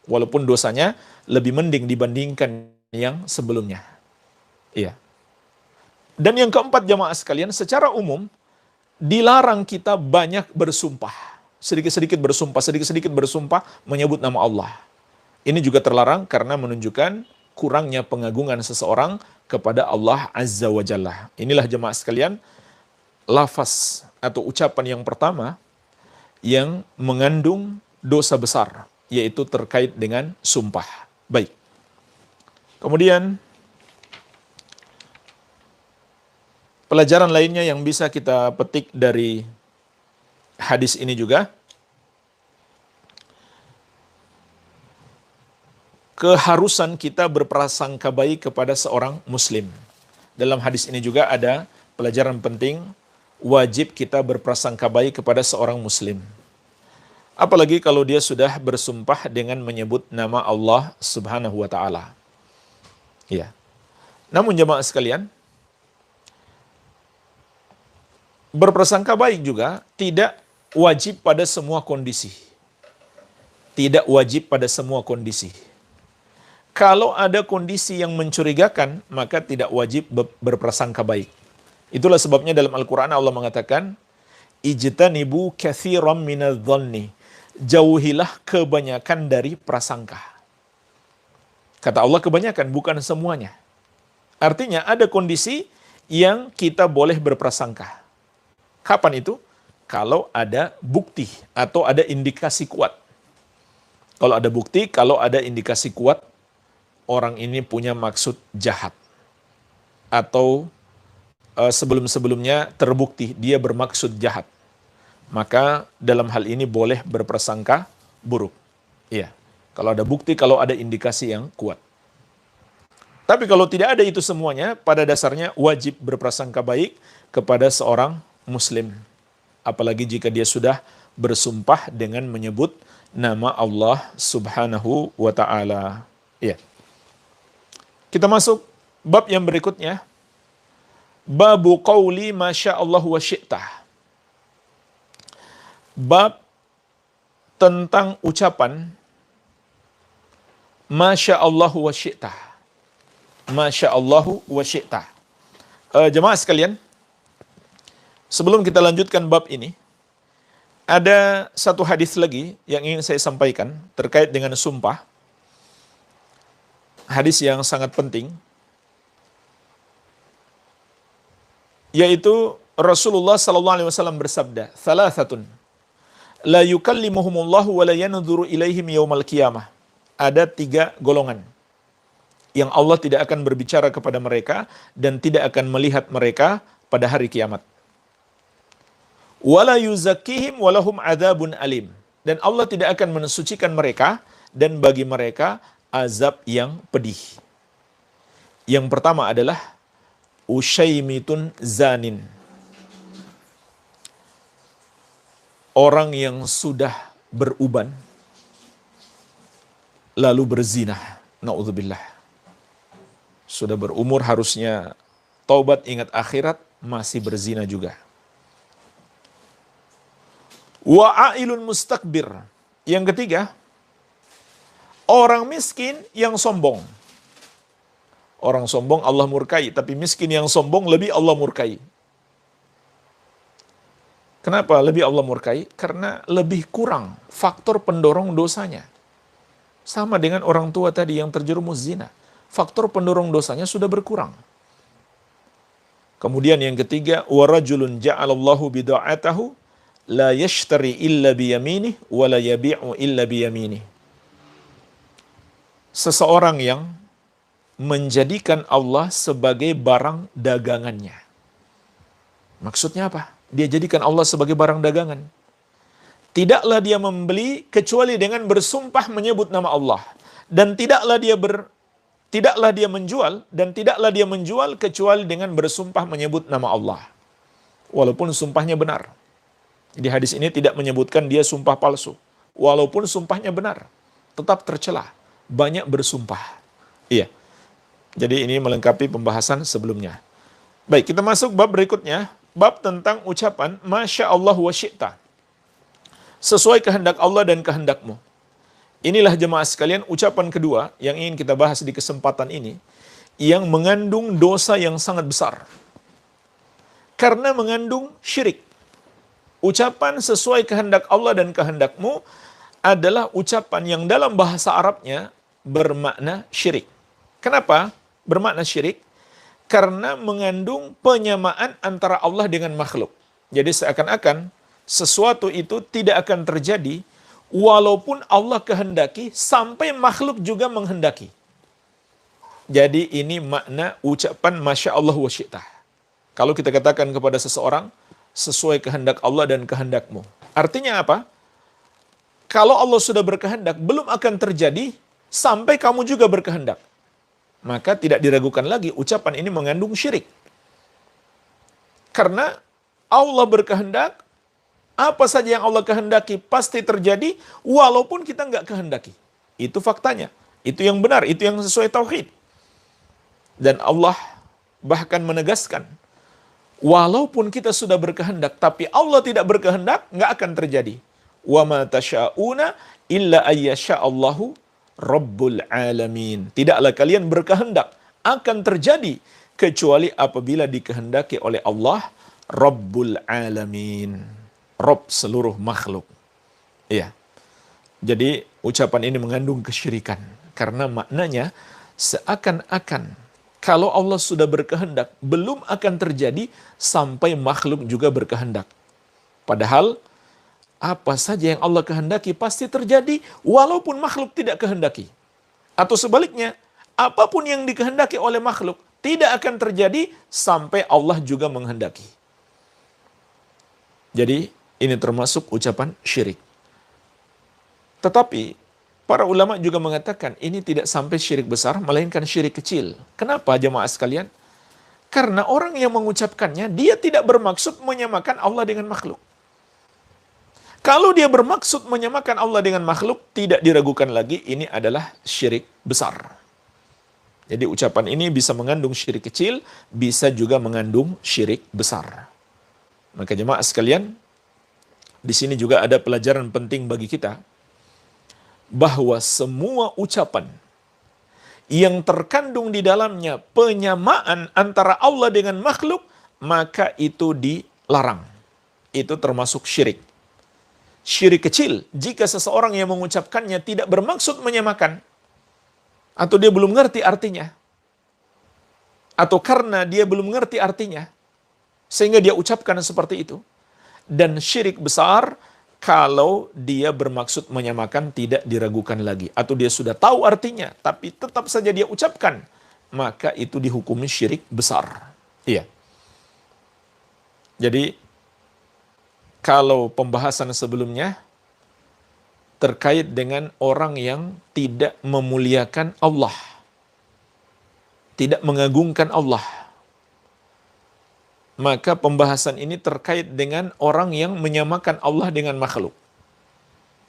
Walaupun dosanya lebih mending dibandingkan yang sebelumnya. Iya. Dan yang keempat jamaah sekalian, secara umum dilarang kita banyak bersumpah. Sedikit-sedikit bersumpah menyebut nama Allah. Ini juga terlarang karena menunjukkan kurangnya pengagungan seseorang kepada Allah Azza wa Jalla. Inilah jemaah sekalian, lafaz atau ucapan yang pertama yang mengandung dosa besar, yaitu terkait dengan sumpah. Baik. Kemudian pelajaran lainnya yang bisa kita petik dari hadis ini juga, keharusan kita berprasangka baik kepada seorang muslim. Dalam hadis ini juga ada pelajaran penting, wajib kita berprasangka baik kepada seorang muslim. Apalagi kalau dia sudah bersumpah dengan menyebut nama Allah Subhanahu wa taala. Ya. Namun jemaah sekalian, berprasangka baik juga tidak wajib pada semua kondisi. tidak wajib pada semua kondisi. Kalau ada kondisi yang mencurigakan, maka tidak wajib berprasangka baik. Itulah sebabnya dalam Al-Quran Allah mengatakan, ijtanibu kathiran minadh-dhanni. Jauhilah kebanyakan dari prasangka. Kata Allah kebanyakan, bukan semuanya. Artinya ada kondisi yang kita boleh berprasangka. Kapan itu? Kalau ada bukti atau ada indikasi kuat. Kalau ada bukti, kalau ada indikasi kuat, orang ini punya maksud jahat. Atau sebelum-sebelumnya terbukti dia bermaksud jahat. Maka dalam hal ini boleh berprasangka buruk. Iya. Kalau ada bukti, kalau ada indikasi yang kuat. Tapi kalau tidak ada itu semuanya, pada dasarnya wajib berprasangka baik kepada seorang muslim. Apalagi jika dia sudah bersumpah dengan menyebut nama Allah Subhanahu wa ta'ala. Iya. Kita masuk bab yang berikutnya. Babu qawli masya'allahu wa syi'tah. Bab tentang ucapan masya'allahu wa syi'tah. Masya'allahu wa syi'tah. Jemaah sekalian, sebelum kita lanjutkan bab ini, ada satu hadis lagi yang ingin saya sampaikan terkait dengan sumpah. Hadis yang sangat penting, yaitu Rasulullah SAW bersabda, "Thalathatun la yukallimuhumullahu wa la yanzuru ilaihim yaumal qiyamah." Ada 3 golongan yang Allah tidak akan berbicara kepada mereka dan tidak akan melihat mereka pada hari kiamat. Wa la yuzakkihim wa lahum adzabun alim. Dan Allah tidak akan mensucikan mereka dan bagi mereka azab yang pedih. Yang pertama adalah usyaimitun zanin. Orang yang sudah beruban lalu berzina. Na'udzubillah. Sudah berumur harusnya taubat, ingat akhirat, masih berzina juga. Wa'ailun mustakbir. Yang ketiga, orang miskin yang sombong. Orang sombong Allah murkai, tapi miskin yang sombong lebih Allah murkai. Kenapa lebih Allah murkai? Karena lebih kurang faktor pendorong dosanya. Sama dengan orang tua tadi yang terjerumus zina. Faktor pendorong dosanya sudah berkurang. Kemudian yang ketiga, warajulun ja'alallahu bida'atahu la yashtari illa biyaminih wa la yabi'u illa biyaminih. Seseorang yang menjadikan Allah sebagai barang dagangannya. Maksudnya apa? Dia jadikan Allah sebagai barang dagangan. Tidaklah dia membeli kecuali dengan bersumpah menyebut nama Allah. Dan tidaklah dia menjual dan tidaklah dia menjual kecuali dengan bersumpah menyebut nama Allah. Walaupun sumpahnya benar. Di hadis ini tidak menyebutkan dia sumpah palsu. Walaupun sumpahnya benar, tetap tercela. Banyak bersumpah. Iya. Jadi ini melengkapi pembahasan sebelumnya. Baik, kita masuk bab berikutnya. Bab tentang ucapan Masya Allah wa syi'ta. Sesuai kehendak Allah dan kehendakmu. Inilah jemaah sekalian ucapan kedua yang ingin kita bahas di kesempatan ini. Yang mengandung dosa yang sangat besar. Karena mengandung syirik. Ucapan sesuai kehendak Allah dan kehendakmu adalah ucapan yang dalam bahasa Arabnya bermakna syirik. Kenapa bermakna syirik? Karena mengandung penyamaan antara Allah dengan makhluk. Jadi seakan-akan sesuatu itu tidak akan terjadi walaupun Allah kehendaki sampai makhluk juga menghendaki. Jadi ini makna ucapan Masya Allah wa syi'tah. Kalau kita katakan kepada seseorang, sesuai kehendak Allah dan kehendakmu. Artinya apa? Kalau Allah sudah berkehendak, belum akan terjadi sampai kamu juga berkehendak. Maka tidak diragukan lagi ucapan ini mengandung syirik. Karena Allah berkehendak, apa saja yang Allah kehendaki pasti terjadi walaupun kita nggak kehendaki. Itu faktanya. Itu yang benar, itu yang sesuai tauhid. Dan Allah bahkan menegaskan, walaupun kita sudah berkehendak, tapi Allah tidak berkehendak, nggak akan terjadi. wa ma tasha'una illa ayyasha'allahu rabbul alamin. Tidaklah kalian berkehendak akan terjadi kecuali apabila dikehendaki oleh Allah Rabbul alamin. Rabb seluruh makhluk. Iya. Jadi ucapan ini mengandung kesyirikan karena maknanya seakan-akan kalau Allah sudah berkehendak belum akan terjadi sampai makhluk juga berkehendak. Padahal apa saja yang Allah kehendaki pasti terjadi walaupun makhluk tidak kehendaki. Atau sebaliknya, apapun yang dikehendaki oleh makhluk tidak akan terjadi sampai Allah juga menghendaki. Jadi ini termasuk ucapan syirik. Tetapi para ulama juga mengatakan ini tidak sampai syirik besar, melainkan syirik kecil. Kenapa jemaah sekalian? Karena orang yang mengucapkannya, dia tidak bermaksud menyamakan Allah dengan makhluk. Kalau dia bermaksud menyamakan Allah dengan makhluk, tidak diragukan lagi, ini adalah syirik besar. Jadi ucapan ini bisa mengandung syirik kecil, bisa juga mengandung syirik besar. Maka jemaah sekalian, di sini juga ada pelajaran penting bagi kita, bahwa semua ucapan yang terkandung di dalamnya penyamaan antara Allah dengan makhluk, maka itu dilarang. Itu termasuk syirik. Syirik kecil, jika seseorang yang mengucapkannya tidak bermaksud menyamakan, atau dia belum ngerti artinya, atau karena dia belum ngerti artinya, sehingga dia ucapkan seperti itu. Dan syirik besar, kalau dia bermaksud menyamakan, tidak diragukan lagi. Atau dia sudah tahu artinya, tapi tetap saja dia ucapkan, maka itu dihukumi syirik besar. Iya. Jadi, kalau pembahasan sebelumnya terkait dengan orang yang tidak memuliakan Allah, tidak mengagungkan Allah, maka pembahasan ini terkait dengan orang yang menyamakan Allah dengan makhluk.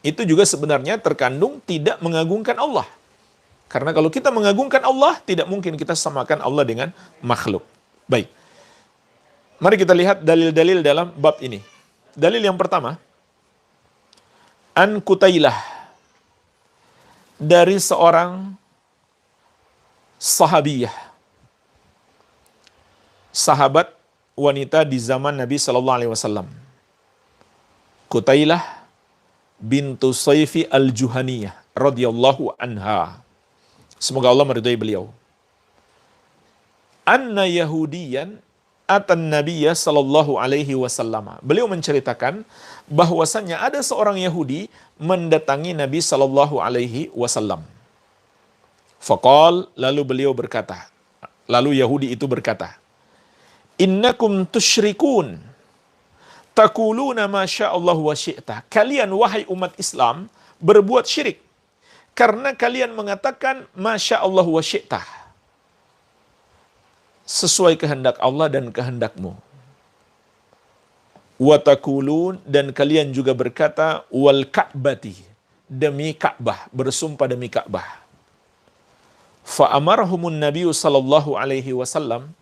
Itu juga sebenarnya terkandung tidak mengagungkan Allah. Karena kalau kita mengagungkan Allah, tidak mungkin kita samakan Allah dengan makhluk. Baik. Mari kita lihat dalil-dalil dalam bab ini. Dalil yang pertama, An Qutailah, dari seorang sahabiyah, sahabat wanita di zaman Nabi Sallallahu Alaihi Wasallam. Qutailah bintu Sayfi al-Juhaniyah radhiyallahu anha. Semoga Allah meridai beliau. Anna Yahudiyan atan Nabiyya Sallallahu Alaihi Wasallam. Beliau menceritakan bahwasannya ada seorang Yahudi mendatangi Nabi Sallallahu Alaihi Wasallam. Faqal, lalu beliau berkata, lalu Yahudi itu berkata, Innakum tusyrikun taquluna ma sya'allah wa syi'ta. Kalian wahai umat Islam berbuat syirik karena kalian mengatakan ma sya'allah wa syi'ta, sesuai kehendak Allah dan kehendakmu. Wa taqulun, dan kalian juga berkata wal ka'bati, demi Ka'bah, bersumpah demi Ka'bah. Fa amarhumun nabiyyu sallallahu alaihi wasallam,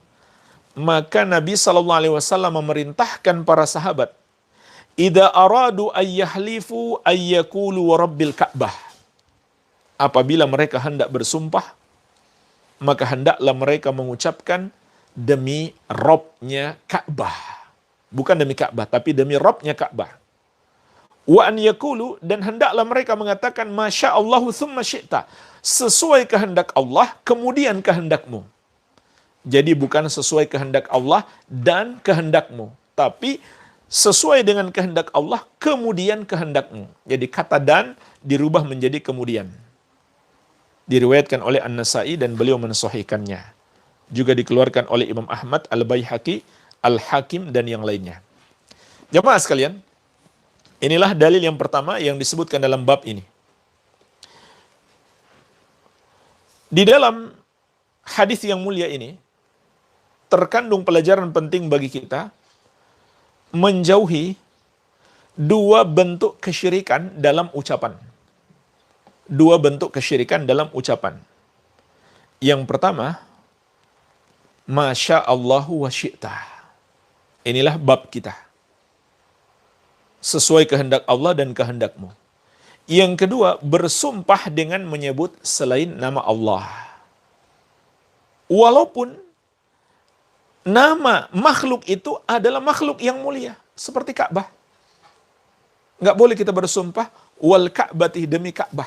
maka Nabi Sallallahu Alaihi Wasallam memerintahkan para sahabat, idza aradu ayyahlifu ayyakulu wa rabbil Ka'bah. Apabila mereka hendak bersumpah, maka hendaklah mereka mengucapkan demi Rabbnya Ka'bah. Bukan demi Ka'bah, tapi demi Rabbnya Ka'bah. Wa an yakulu, dan hendaklah mereka mengatakan masya'allahu thumma syi'ta, sesuai kehendak Allah kemudian kehendakmu. Jadi bukan sesuai kehendak Allah dan kehendakmu, tapi sesuai dengan kehendak Allah kemudian kehendakmu. Jadi kata dan dirubah menjadi kemudian. Diriwayatkan oleh An-Nasa'i dan beliau mensahihkannya. Juga dikeluarkan oleh Imam Ahmad, Al-Baihaqi, Al-Hakim dan yang lainnya. Jemaah sekalian, inilah dalil yang pertama yang disebutkan dalam bab ini. Di dalam hadis yang mulia ini terkandung pelajaran penting bagi kita, menjauhi dua bentuk kesyirikan dalam ucapan. Dua bentuk kesyirikan dalam ucapan. Yang pertama, Masya Allahu wa syi'ta. Inilah bab kita. sesuai kehendak Allah dan kehendakmu. Yang kedua, bersumpah dengan menyebut selain nama Allah. Walaupun nama makhluk itu adalah makhluk yang mulia, seperti Ka'bah. Nggak boleh kita bersumpah, wal Ka'bati, demi Ka'bah.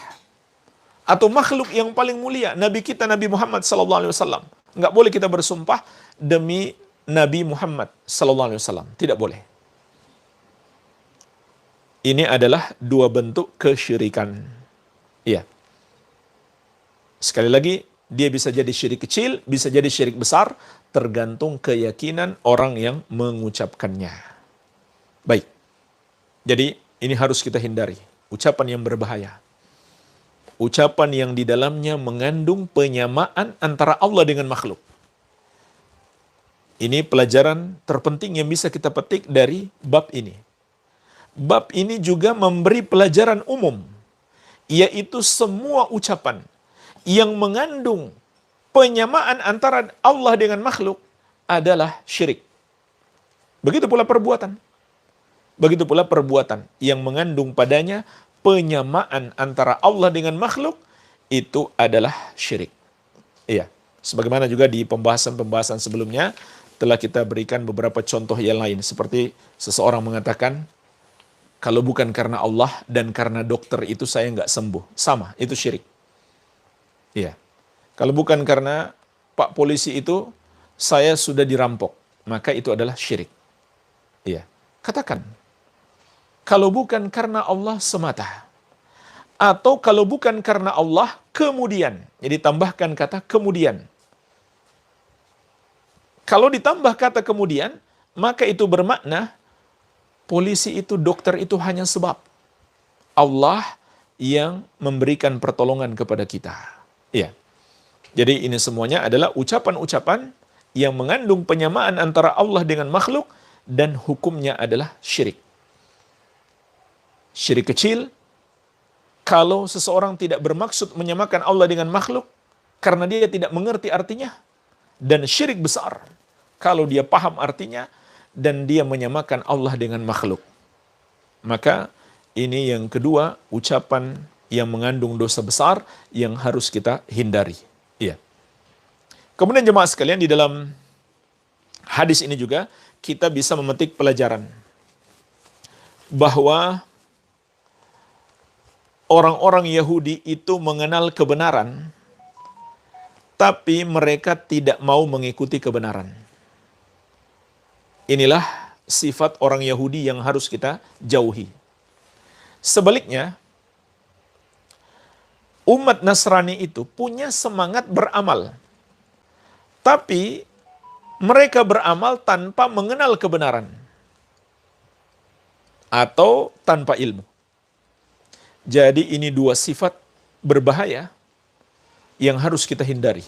Atau makhluk yang paling mulia, Nabi kita Nabi Muhammad SAW. Nggak boleh kita bersumpah demi Nabi Muhammad SAW. Tidak boleh. Ini adalah dua bentuk kesyirikan. Iya. Sekali lagi, dia bisa jadi syirik kecil, bisa jadi syirik besar, tergantung keyakinan orang yang mengucapkannya. Baik. Jadi, ini harus kita hindari. Ucapan yang berbahaya. Ucapan yang di dalamnya mengandung penyamaan antara Allah dengan makhluk. Ini pelajaran terpenting yang bisa kita petik dari bab ini. Bab ini juga memberi pelajaran umum, yaitu semua ucapan yang mengandung penyamaan antara Allah dengan makhluk adalah syirik. Begitu pula perbuatan. Begitu pula perbuatan yang mengandung padanya penyamaan antara Allah dengan makhluk itu adalah syirik. Iya, sebagaimana juga di pembahasan-pembahasan sebelumnya telah kita berikan beberapa contoh yang lain, seperti seseorang mengatakan, kalau bukan karena Allah dan karena dokter itu saya nggak sembuh. Sama, itu syirik. Iya. Kalau bukan karena Pak polisi itu saya sudah dirampok, maka itu adalah syirik. Iya. Katakan, kalau bukan karena Allah semata, atau kalau bukan karena Allah kemudian. Jadi tambahkan kata kemudian. Kalau ditambah kata kemudian, maka itu bermakna polisi itu, dokter itu hanya sebab. Allah yang memberikan pertolongan kepada kita. Iya. Jadi ini semuanya adalah ucapan-ucapan yang mengandung penyamaan antara Allah dengan makhluk dan hukumnya adalah syirik. Syirik kecil, kalau seseorang tidak bermaksud menyamakan Allah dengan makhluk karena dia tidak mengerti artinya. Dan syirik besar, kalau dia paham artinya dan dia menyamakan Allah dengan makhluk. Maka ini yang kedua, ucapan yang mengandung dosa besar yang harus kita hindari. Iya. Kemudian jemaah sekalian, di dalam hadis ini juga kita bisa memetik pelajaran bahwa orang-orang Yahudi itu mengenal kebenaran, tapi mereka tidak mau mengikuti kebenaran. Inilah sifat orang Yahudi yang harus kita jauhi. Sebaliknya, umat Nasrani itu punya semangat beramal, tapi mereka beramal tanpa mengenal kebenaran atau tanpa ilmu. Jadi ini dua sifat berbahaya yang harus kita hindari.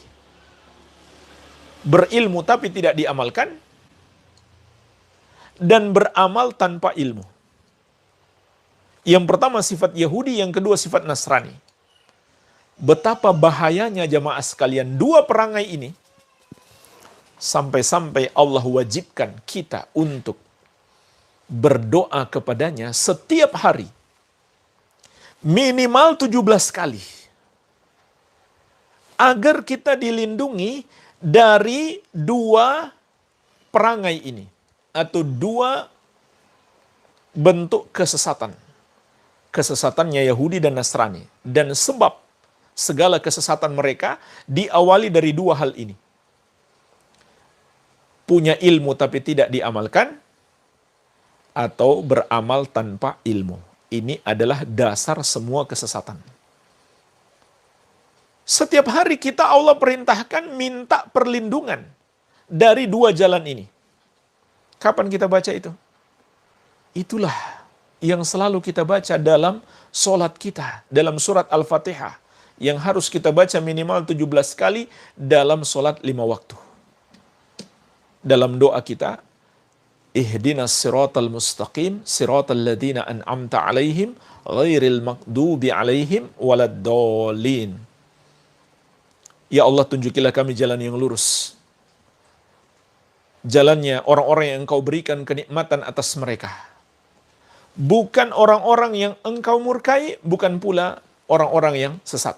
Berilmu tapi tidak diamalkan, dan beramal tanpa ilmu. Yang pertama sifat Yahudi, yang kedua sifat Nasrani. Betapa bahayanya jamaah sekalian dua perangai ini, sampai-sampai Allah wajibkan kita untuk berdoa kepadanya setiap hari minimal 17 kali agar kita dilindungi dari dua perangai ini atau dua bentuk kesesatan. Kesesatannya Yahudi dan Nasrani, dan sebab segala kesesatan mereka diawali dari dua hal ini. Punya ilmu tapi tidak diamalkan, atau beramal tanpa ilmu. Ini adalah dasar semua kesesatan. Setiap hari kita Allah perintahkan minta perlindungan dari dua jalan ini. Kapan kita baca itu? Itulah yang selalu kita baca dalam solat kita, dalam surat Al-Fatihah, yang harus kita baca minimal 17 kali dalam solat 5 waktu. Dalam doa kita, ihdinas siratal mustaqim, siratal ladina an'amta alaihim, ghairil maghdubi alaihim waladdallin. Ya Allah, tunjukilah kami jalan yang lurus. Jalannya orang-orang yang Engkau berikan kenikmatan atas mereka. bukan orang-orang yang engkau murkai, bukan pula orang-orang yang sesat.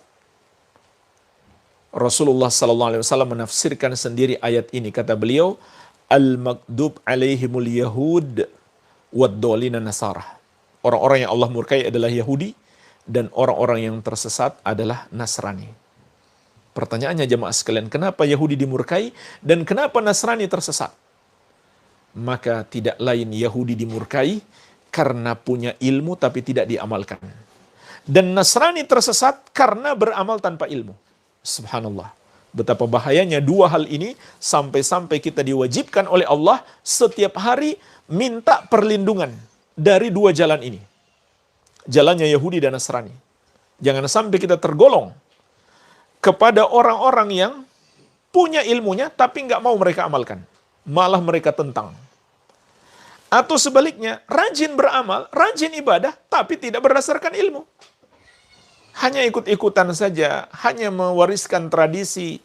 Rasulullah SAW menafsirkan sendiri ayat ini. Kata beliau, Al-Maghdub alaihimul Yahud wad-dolina Nasara. Orang-orang yang Allah murkai adalah Yahudi, dan orang-orang yang tersesat adalah Nasrani. Pertanyaannya jemaah sekalian, kenapa Yahudi dimurkai dan kenapa Nasrani tersesat? Maka tidak lain Yahudi dimurkai karena punya ilmu tapi tidak diamalkan. Dan Nasrani tersesat karena beramal tanpa ilmu. Subhanallah. Betapa bahayanya dua hal ini sampai-sampai kita diwajibkan oleh Allah setiap hari minta perlindungan dari dua jalan ini. Jalannya Yahudi dan Nasrani. Jangan sampai kita tergolong kepada orang-orang yang punya ilmunya tapi nggak mau mereka amalkan. Malah mereka tentang. Atau sebaliknya, rajin beramal, rajin ibadah, tapi tidak berdasarkan ilmu. Hanya ikut-ikutan saja, hanya mewariskan tradisi,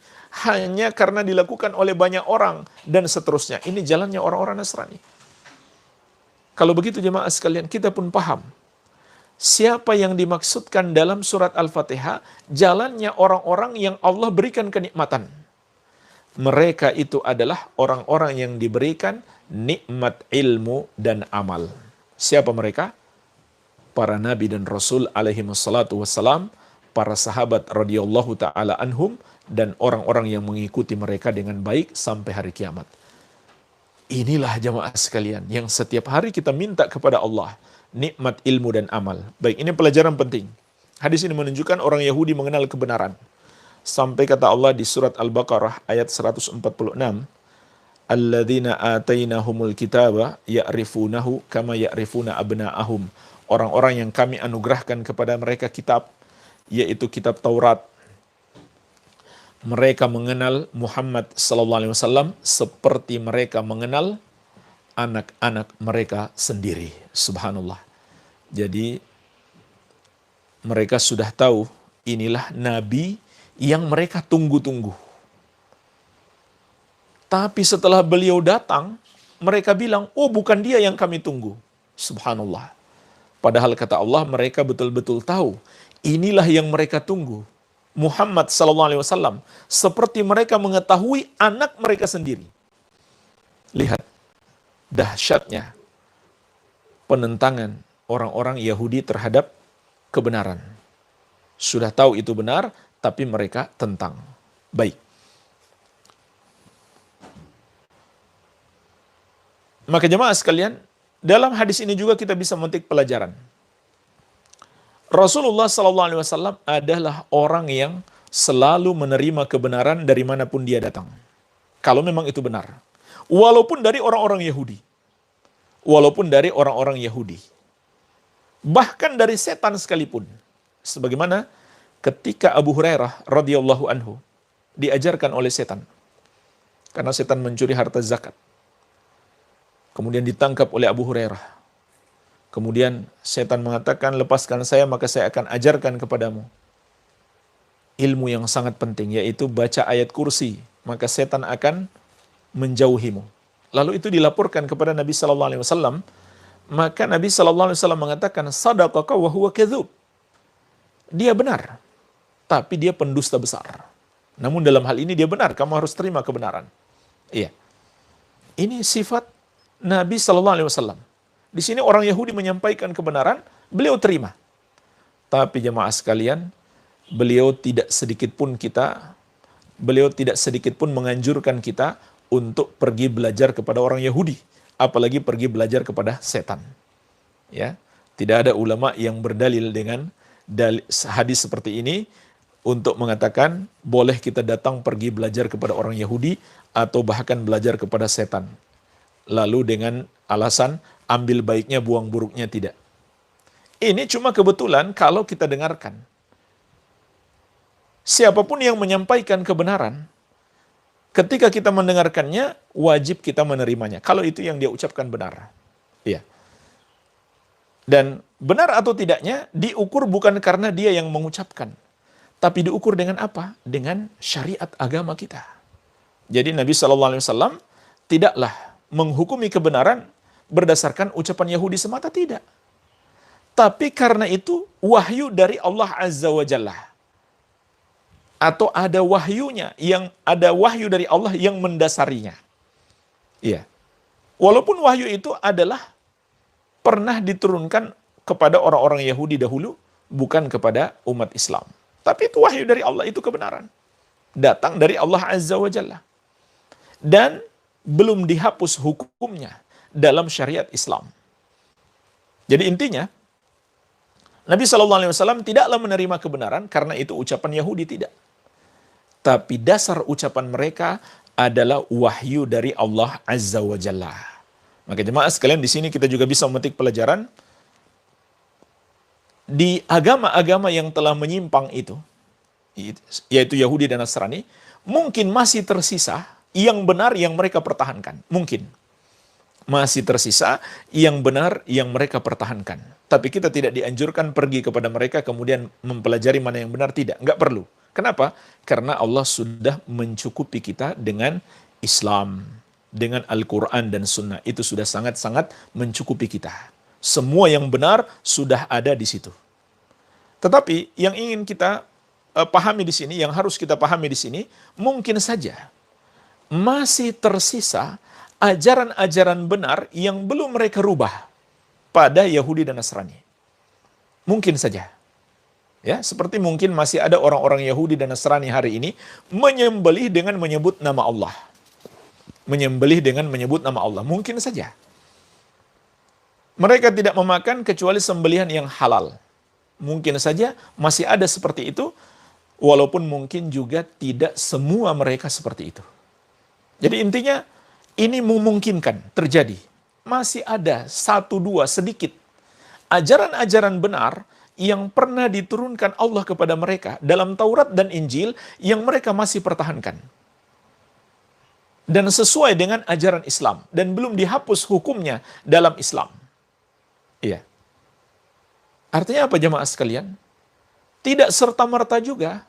hanya karena dilakukan oleh banyak orang, dan seterusnya. Ini jalannya orang-orang Nasrani. Kalau begitu jemaah sekalian, kita pun paham. Siapa yang dimaksudkan dalam surat Al-Fatihah, jalannya orang-orang yang Allah berikan kenikmatan. Mereka itu adalah orang-orang yang diberikan nikmat ilmu dan amal. Siapa mereka? Para nabi dan rasul alaihi wassalatu wassalam, para sahabat radhiyallahu ta'ala anhum, dan orang-orang yang mengikuti mereka dengan baik sampai hari kiamat. Inilah jamaah sekalian yang setiap hari kita minta kepada Allah. Nikmat ilmu dan amal. Baik, ini pelajaran penting. Hadis ini menunjukkan orang Yahudi mengenal kebenaran. Sampai kata Allah di surat Al-Baqarah ayat 146, Alladzina atainahumul kitaba ya'rifunahu kama ya'rifuna abna'ahum. Orang-orang yang kami anugerahkan kepada mereka kitab, yaitu kitab Taurat. Mereka mengenal Muhammad sallallahu alaihi wasallam seperti mereka mengenal anak-anak mereka sendiri. Subhanallah. Jadi mereka sudah tahu inilah nabi yang mereka tunggu-tunggu. Tapi setelah beliau datang, mereka bilang, oh bukan dia yang kami tunggu. Subhanallah. Padahal kata Allah, mereka betul-betul tahu inilah yang mereka tunggu. Muhammad sallallahu alaihi wasallam seperti mereka mengetahui anak mereka sendiri. Lihat dahsyatnya penentangan orang-orang Yahudi terhadap kebenaran. Sudah tahu itu benar, tapi mereka tentang. Baik. Maka jemaah sekalian, dalam hadis ini juga kita bisa memetik pelajaran. Rasulullah SAW adalah orang yang selalu menerima kebenaran dari manapun dia datang. Kalau memang itu benar. Walaupun dari orang-orang Yahudi. Walaupun dari orang-orang Yahudi. Bahkan dari setan sekalipun. Sebagaimana ketika Abu Hurairah radhiyallahu anhu diajarkan oleh setan. Karena setan mencuri harta zakat. Kemudian ditangkap oleh Abu Hurairah. Kemudian setan mengatakan, lepaskan saya maka saya akan ajarkan kepadamu ilmu yang sangat penting, yaitu baca ayat kursi, maka setan akan menjauhimu. Lalu itu dilaporkan kepada Nabi SAW, maka Nabi SAW mengatakan, sadaqaka wa huwa kadzub. Dia benar, tapi dia pendusta besar. Namun dalam hal ini dia benar, kamu harus terima kebenaran. Iya. Ini sifat Nabi SAW. Di sini orang Yahudi menyampaikan kebenaran, beliau terima. Tapi jemaah sekalian, beliau tidak sedikit pun menganjurkan kita untuk pergi belajar kepada orang Yahudi, apalagi pergi belajar kepada setan. Ya, tidak ada ulama yang berdalil dengan hadis seperti ini untuk mengatakan boleh kita datang pergi belajar kepada orang Yahudi atau bahkan belajar kepada setan. Lalu dengan alasan ambil baiknya, buang buruknya, tidak. Ini cuma kebetulan kalau kita dengarkan. Siapapun yang menyampaikan kebenaran, ketika kita mendengarkannya, wajib kita menerimanya. Kalau itu yang dia ucapkan benar. Iya. Dan benar atau tidaknya diukur bukan karena dia yang mengucapkan. Tapi diukur dengan apa? Dengan syariat agama kita. Jadi Nabi SAW tidaklah menghukumi kebenaran berdasarkan ucapan Yahudi semata, tidak. Tapi karena itu wahyu dari Allah Azza wa Jalla. Atau ada wahyu dari Allah yang mendasarinya. Iya. Walaupun wahyu itu adalah pernah diturunkan kepada orang-orang Yahudi dahulu, bukan kepada umat Islam. Tapi itu wahyu dari Allah, itu kebenaran. Datang dari Allah Azza wa Jalla. Dan belum dihapus hukumnya dalam syariat Islam. Jadi intinya, Nabi SAW tidaklah menerima kebenaran karena itu ucapan Yahudi, tidak. Tapi dasar ucapan mereka adalah wahyu dari Allah Azza wa Jalla. Maka jemaah sekalian, di sini kita juga bisa memetik pelajaran di agama-agama yang telah menyimpang itu, yaitu Yahudi dan Nasrani, mungkin masih tersisa yang benar yang mereka pertahankan. Mungkin masih tersisa yang benar yang mereka pertahankan. Tapi kita tidak dianjurkan pergi kepada mereka kemudian mempelajari mana yang benar, tidak. Enggak perlu. Kenapa? Karena Allah sudah mencukupi kita dengan Islam, dengan Al-Quran dan Sunnah. Itu sudah sangat-sangat mencukupi kita. Semua yang benar sudah ada di situ. Tetapi yang ingin kita pahami di sini, yang harus kita pahami di sini, mungkin saja masih tersisa ajaran-ajaran benar yang belum mereka rubah pada Yahudi dan Nasrani. Mungkin saja. Ya, seperti mungkin masih ada orang-orang Yahudi dan Nasrani hari ini menyembelih dengan menyebut nama Allah. Menyembelih dengan menyebut nama Allah. Mungkin saja. Mereka tidak memakan kecuali sembelihan yang halal. Mungkin saja masih ada seperti itu, walaupun mungkin juga tidak semua mereka seperti itu. Jadi intinya, ini memungkinkan terjadi. Masih ada satu dua sedikit ajaran-ajaran benar yang pernah diturunkan Allah kepada mereka dalam Taurat dan Injil yang mereka masih pertahankan. Dan sesuai dengan ajaran Islam. Dan belum dihapus hukumnya dalam Islam. Iya. Artinya apa jemaah sekalian? Tidak serta-merta juga.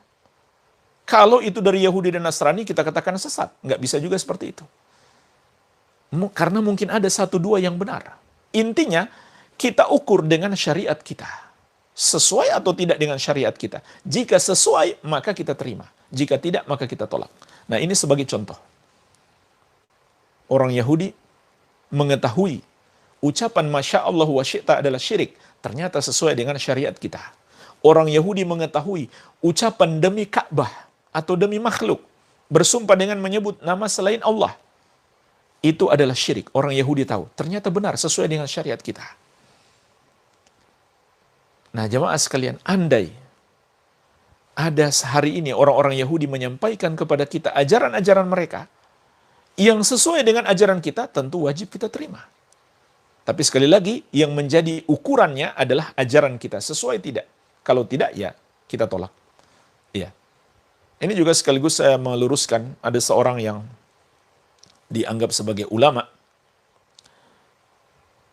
Kalau itu dari Yahudi dan Nasrani kita katakan sesat. Nggak bisa juga seperti itu. Karena mungkin ada satu dua yang benar. Intinya kita ukur dengan syariat kita. Sesuai atau tidak dengan syariat kita. Jika sesuai, maka kita terima. Jika tidak, maka kita tolak. Nah, ini sebagai contoh. Orang Yahudi mengetahui ucapan Masya Allah wa syi'ta adalah syirik. Ternyata sesuai dengan syariat kita. Orang Yahudi mengetahui ucapan demi Ka'bah atau demi makhluk. Bersumpah dengan menyebut nama selain Allah. Itu adalah syirik. Orang Yahudi tahu. Ternyata benar sesuai dengan syariat kita. Nah, jemaah sekalian, andai ada sehari ini orang-orang Yahudi menyampaikan kepada kita ajaran-ajaran mereka yang sesuai dengan ajaran kita, tentu wajib kita terima. Tapi sekali lagi, yang menjadi ukurannya adalah ajaran kita. Sesuai tidak? Kalau tidak, ya kita tolak. Iya. Ini juga sekaligus saya meluruskan, ada seorang yang dianggap sebagai ulama.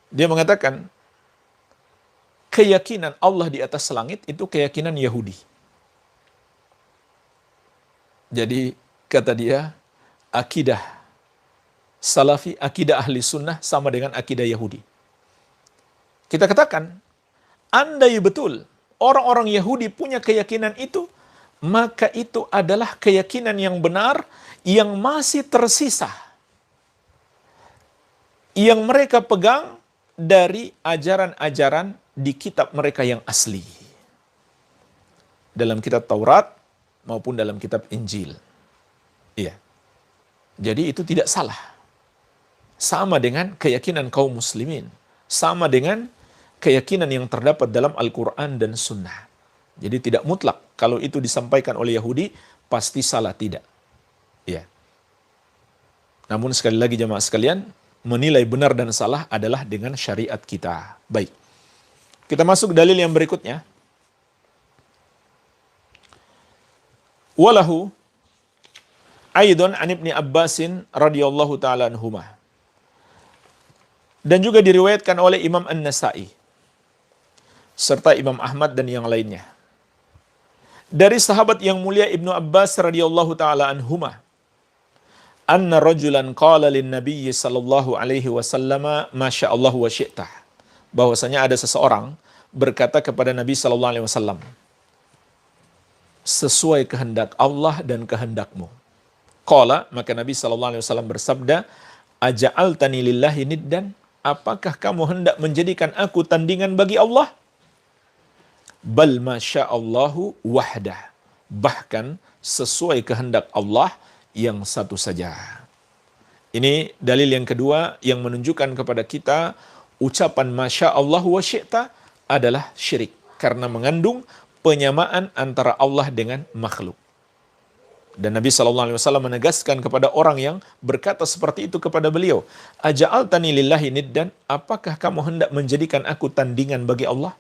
Dia mengatakan, keyakinan Allah di atas langit itu keyakinan Yahudi. Jadi kata dia, akidah Salafi, akidah ahli sunnah sama dengan akidah Yahudi. Kita katakan, andai betul orang-orang Yahudi punya keyakinan itu, maka itu adalah keyakinan yang benar yang masih tersisa. Yang mereka pegang dari ajaran-ajaran di kitab mereka yang asli. Dalam kitab Taurat maupun dalam kitab Injil. Iya. Jadi itu tidak salah. Sama dengan keyakinan kaum muslimin. Sama dengan keyakinan yang terdapat dalam Al-Quran dan Sunnah. Jadi tidak mutlak. Kalau itu disampaikan oleh Yahudi, pasti salah, tidak. Iya. Namun sekali lagi jemaah sekalian, menilai benar dan salah adalah dengan syariat kita. Baik. Kita masuk dalil yang berikutnya. Walahu aidon an Ibni Abbasin radhiyallahu ta'ala anhumah. Dan juga diriwayatkan oleh Imam An-Nasai serta Imam Ahmad dan yang lainnya. Dari sahabat yang mulia Ibnu Abbas radhiyallahu ta'ala anhumah, anna rajulan qala lin nabiy sallallahu alaihi wasallam ma syaa Allah wa syi'ta. Bahwasanya ada seseorang berkata kepada Nabi sallallahu alaihi wasallam, sesuai kehendak Allah dan kehendakmu. Qala, maka Nabi sallallahu alaihi wasallam bersabda, aja'altani lillahi niddan? Apakah kamu hendak menjadikan aku tandingan bagi Allah? Bal masya'allahu wahdah. Bahkan sesuai kehendak Allah yang satu saja. Ini dalil yang kedua yang menunjukkan kepada kita ucapan masya'allahu wa syi'ta adalah syirik karena mengandung penyamaan antara Allah dengan makhluk. Dan Nabi SAW menegaskan kepada orang yang berkata seperti itu kepada beliau, aja'altani lillahi niddan? Apakah kamu hendak menjadikan aku tandingan bagi Allah?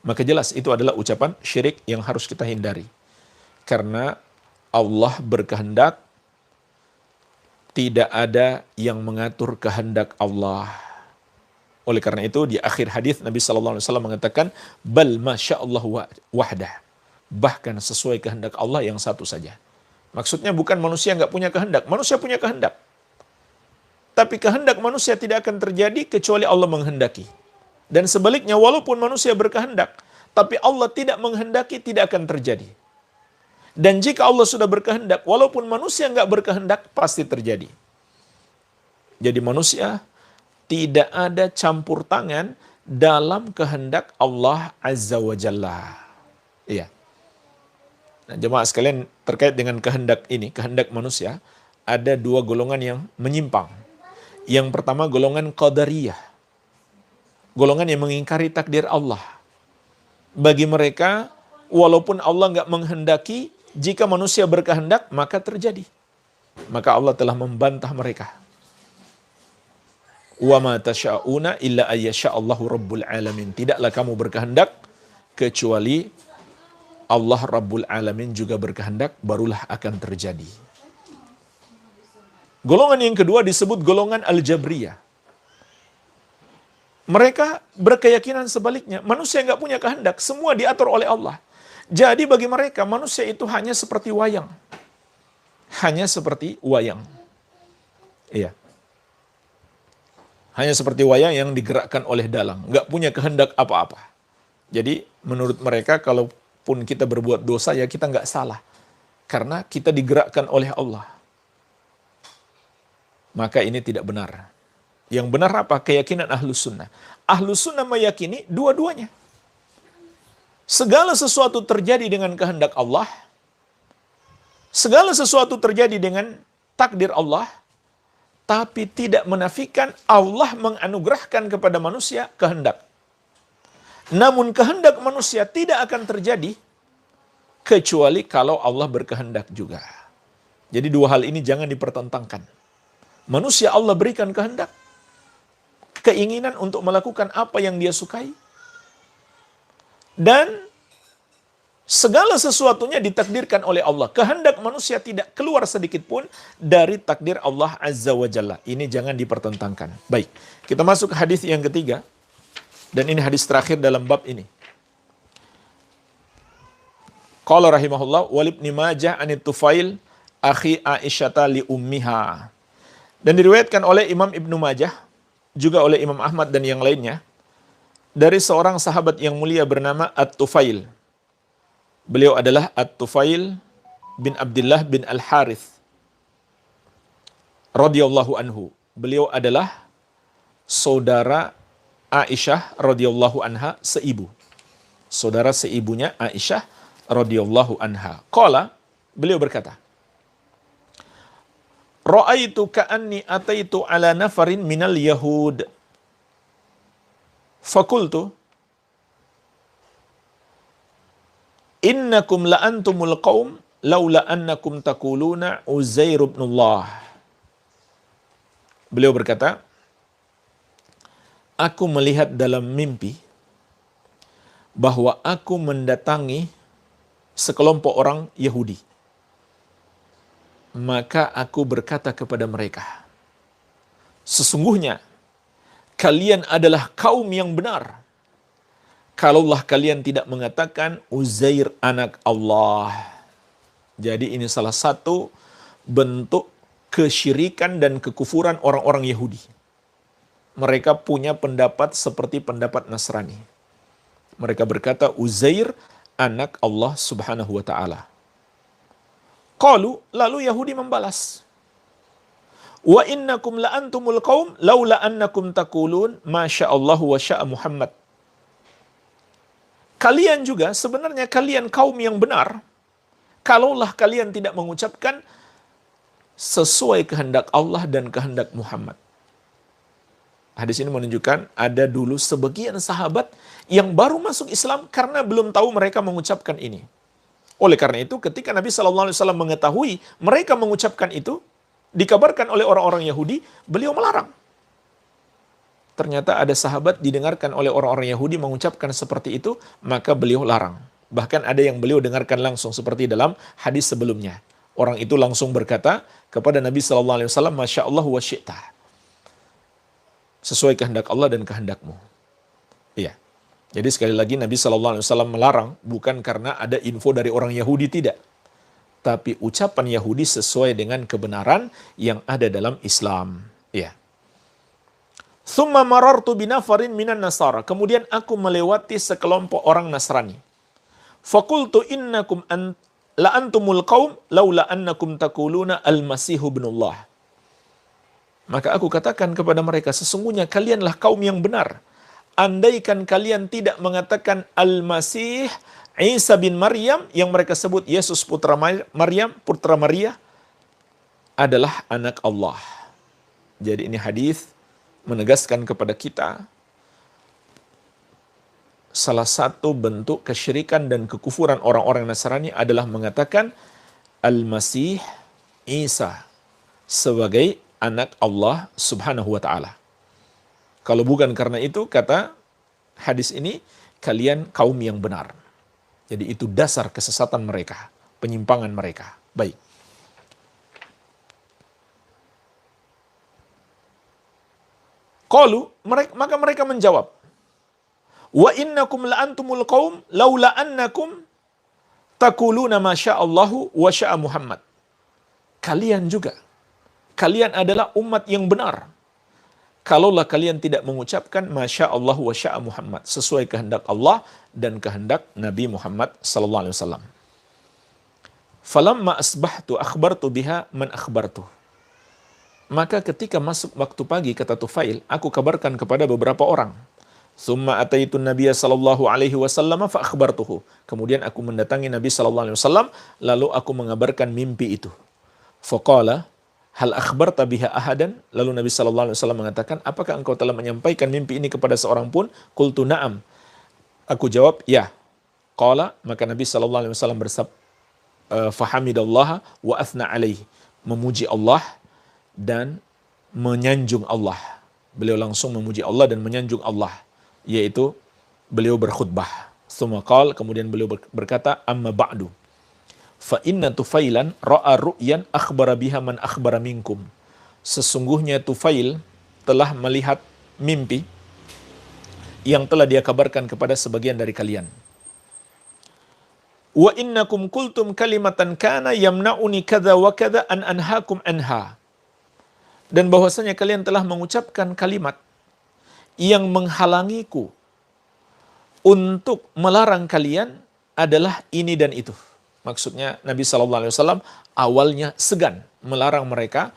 Maka jelas itu adalah ucapan syirik yang harus kita hindari. Karena Allah berkehendak, tidak ada yang mengatur kehendak Allah. Oleh karena itu di akhir hadis Nabi SAW mengatakan, bal masya'allahu wahdah. Bahkan sesuai kehendak Allah yang satu saja. Maksudnya bukan manusia nggak punya kehendak. Manusia punya kehendak. Tapi kehendak manusia tidak akan terjadi kecuali Allah menghendaki. Dan sebaliknya, walaupun manusia berkehendak, tapi Allah tidak menghendaki, tidak akan terjadi. Dan jika Allah sudah berkehendak, walaupun manusia nggak berkehendak, pasti terjadi. Jadi manusia tidak ada campur tangan dalam kehendak Allah Azza wa Jalla. Iya. Nah, jemaah sekalian, terkait dengan kehendak ini, kehendak manusia, ada dua golongan yang menyimpang. Yang pertama golongan qadariyah. Golongan yang mengingkari takdir Allah. Bagi mereka, walaupun Allah nggak menghendaki, jika manusia berkehendak, maka terjadi. Maka Allah telah membantah mereka. Wa ma tasha'una illa ayyasha'allahu rabbul alamin. Tidaklah kamu berkehendak, kecuali Allah Rabbul Alamin juga berkehendak, barulah akan terjadi. Golongan yang kedua disebut golongan Al-Jabriyah. Mereka berkeyakinan sebaliknya. Manusia nggak punya kehendak, semua diatur oleh Allah. Jadi bagi mereka, manusia itu hanya seperti wayang. Hanya seperti wayang. Iya. Hanya seperti wayang yang digerakkan oleh dalang. Nggak punya kehendak apa-apa. Jadi menurut mereka, kalau pun kita berbuat dosa, ya kita nggak salah. Karena kita digerakkan oleh Allah. Maka ini tidak benar. Yang benar apa? Keyakinan Ahlus Sunnah. Ahlus Sunnah meyakini dua-duanya. Segala sesuatu terjadi dengan kehendak Allah. Segala sesuatu terjadi dengan takdir Allah. Tapi tidak menafikan Allah menganugerahkan kepada manusia kehendak. Namun kehendak manusia tidak akan terjadi kecuali kalau Allah berkehendak juga. Jadi dua hal ini jangan dipertentangkan. Manusia Allah berikan kehendak, keinginan untuk melakukan apa yang dia sukai. Dan segala sesuatunya ditakdirkan oleh Allah. Kehendak manusia tidak keluar sedikit pun dari takdir Allah Azza wa Jalla. Ini jangan dipertentangkan. Baik, kita masuk ke hadis yang ketiga. Dan ini hadis terakhir dalam bab ini. Qala rahimahullah, walibni Majah anit Tufail akhi Aisyata li ummiha. Dan diriwayatkan oleh Imam Ibnu Majah, juga oleh Imam Ahmad dan yang lainnya, dari seorang sahabat yang mulia bernama At-Tufail. Beliau adalah At-Tufail bin Abdullah bin Al-Harith radhiyallahu anhu. Beliau adalah saudara Aisyah radhiyallahu anha seibu. Saudara seibunya Aisyah radhiyallahu anha. Qala, beliau berkata, ra'aitu ka'anni ataitu ala nafarin minal yahud. Fakultu, innakum la'antumul qawm laula annakum taquluna Uzair ibn Allah. Beliau berkata, aku melihat dalam mimpi bahwa aku mendatangi sekelompok orang Yahudi. Maka aku berkata kepada mereka, sesungguhnya kalian adalah kaum yang benar. Kalaulah kalian tidak mengatakan Uzair anak Allah. Jadi ini salah satu bentuk kesyirikan dan kekufuran orang-orang Yahudi. Mereka punya pendapat seperti pendapat Nasrani. Mereka berkata Uzair anak Allah Subhanahu wa taala. Qalu, lalu Yahudi membalas, wa innakum la antumul qaum laula annakum taqulun masyaallah wa syaa Muhammad. Kalian juga sebenarnya kalian kaum yang benar kalaulah kalian tidak mengucapkan sesuai kehendak Allah dan kehendak Muhammad. Hadis ini menunjukkan ada dulu sebagian sahabat yang baru masuk Islam karena belum tahu mereka mengucapkan ini. Oleh karena itu, ketika Nabi SAW mengetahui mereka mengucapkan itu, dikabarkan oleh orang-orang Yahudi, beliau melarang. Ternyata ada sahabat didengarkan oleh orang-orang Yahudi mengucapkan seperti itu, maka beliau larang. Bahkan ada yang beliau dengarkan langsung seperti dalam hadis sebelumnya. Orang itu langsung berkata kepada Nabi SAW, Masya Allah wa syi'ta. Sesuai kehendak Allah dan kehendakmu. Iya. Jadi sekali lagi Nabi SAW melarang bukan karena ada info dari orang Yahudi, tidak. Tapi ucapan Yahudi sesuai dengan kebenaran yang ada dalam Islam. Iya. Thumma marartu binafarin minan nasara. Kemudian aku melewati sekelompok orang Nasrani. Fakultu innakum la antumul qaum laula annakum taquluna al-masihu ibnullah. Maka aku katakan kepada mereka, sesungguhnya kalianlah kaum yang benar. Andaikan kalian tidak mengatakan Al-Masih Isa bin Maryam, yang mereka sebut Yesus putra Maryam, putra Maria, adalah anak Allah. Jadi ini hadis menegaskan kepada kita salah satu bentuk kesyirikan dan kekufuran orang-orang Nasrani adalah mengatakan Al-Masih Isa sebagai anak Allah Subhanahu wa taala. Kalau bukan karena itu, kata hadis ini, kalian kaum yang benar. Jadi itu dasar kesesatan mereka, penyimpangan mereka. Baik. Qalu, maka mereka menjawab, wa innakum la antumul qaum laula annakum taquluna ma sya'allahu wa sya'a Muhammad. Kalian juga, kalian adalah umat yang benar. Kalaulah kalian tidak mengucapkan Masya Allah wa sya'a Muhammad, sesuai kehendak Allah dan kehendak Nabi Muhammad sallallahu alaihi wasallam. Falamma asbahtu akhbartu biha man akhbartu. Maka ketika masuk waktu pagi, kata Tufail, aku kabarkan kepada beberapa orang. Tsumma ataitu Nabiya sallallahu alaihi wasallam fa akhbartuhu. Kemudian aku mendatangi Nabi sallallahu alaihi wasallam, lalu aku mengabarkan mimpi itu. Faqala hal akhbarta biha ahadan? Lalu Nabi sallallahu alaihi wasallam mengatakan, apakah engkau telah menyampaikan mimpi ini kepada seorang pun? Qultu na'am. Aku jawab, ya. Qala, maka Nabi sallallahu alaihi wasallam fahamidallaha wa athna alaihi. Memuji Allah dan menyanjung Allah. Beliau langsung memuji Allah dan menyanjung Allah, yaitu beliau berkhutbah. Tsumma qala, kemudian beliau berkata, amma ba'du. Fa inna Tufailan ra'a ru'yan akhbara biha man akhbara minkum. Sesungguhnya Tufail telah melihat mimpi yang telah dia kabarkan kepada sebagian dari kalian. Wa innakum qultum kalimatan kana yamna'uni kadza wa kadza an anhaakum anha. Dan bahwasanya kalian telah mengucapkan kalimat yang menghalangiku untuk melarang kalian adalah ini dan itu. Maksudnya Nabi SAW awalnya segan melarang mereka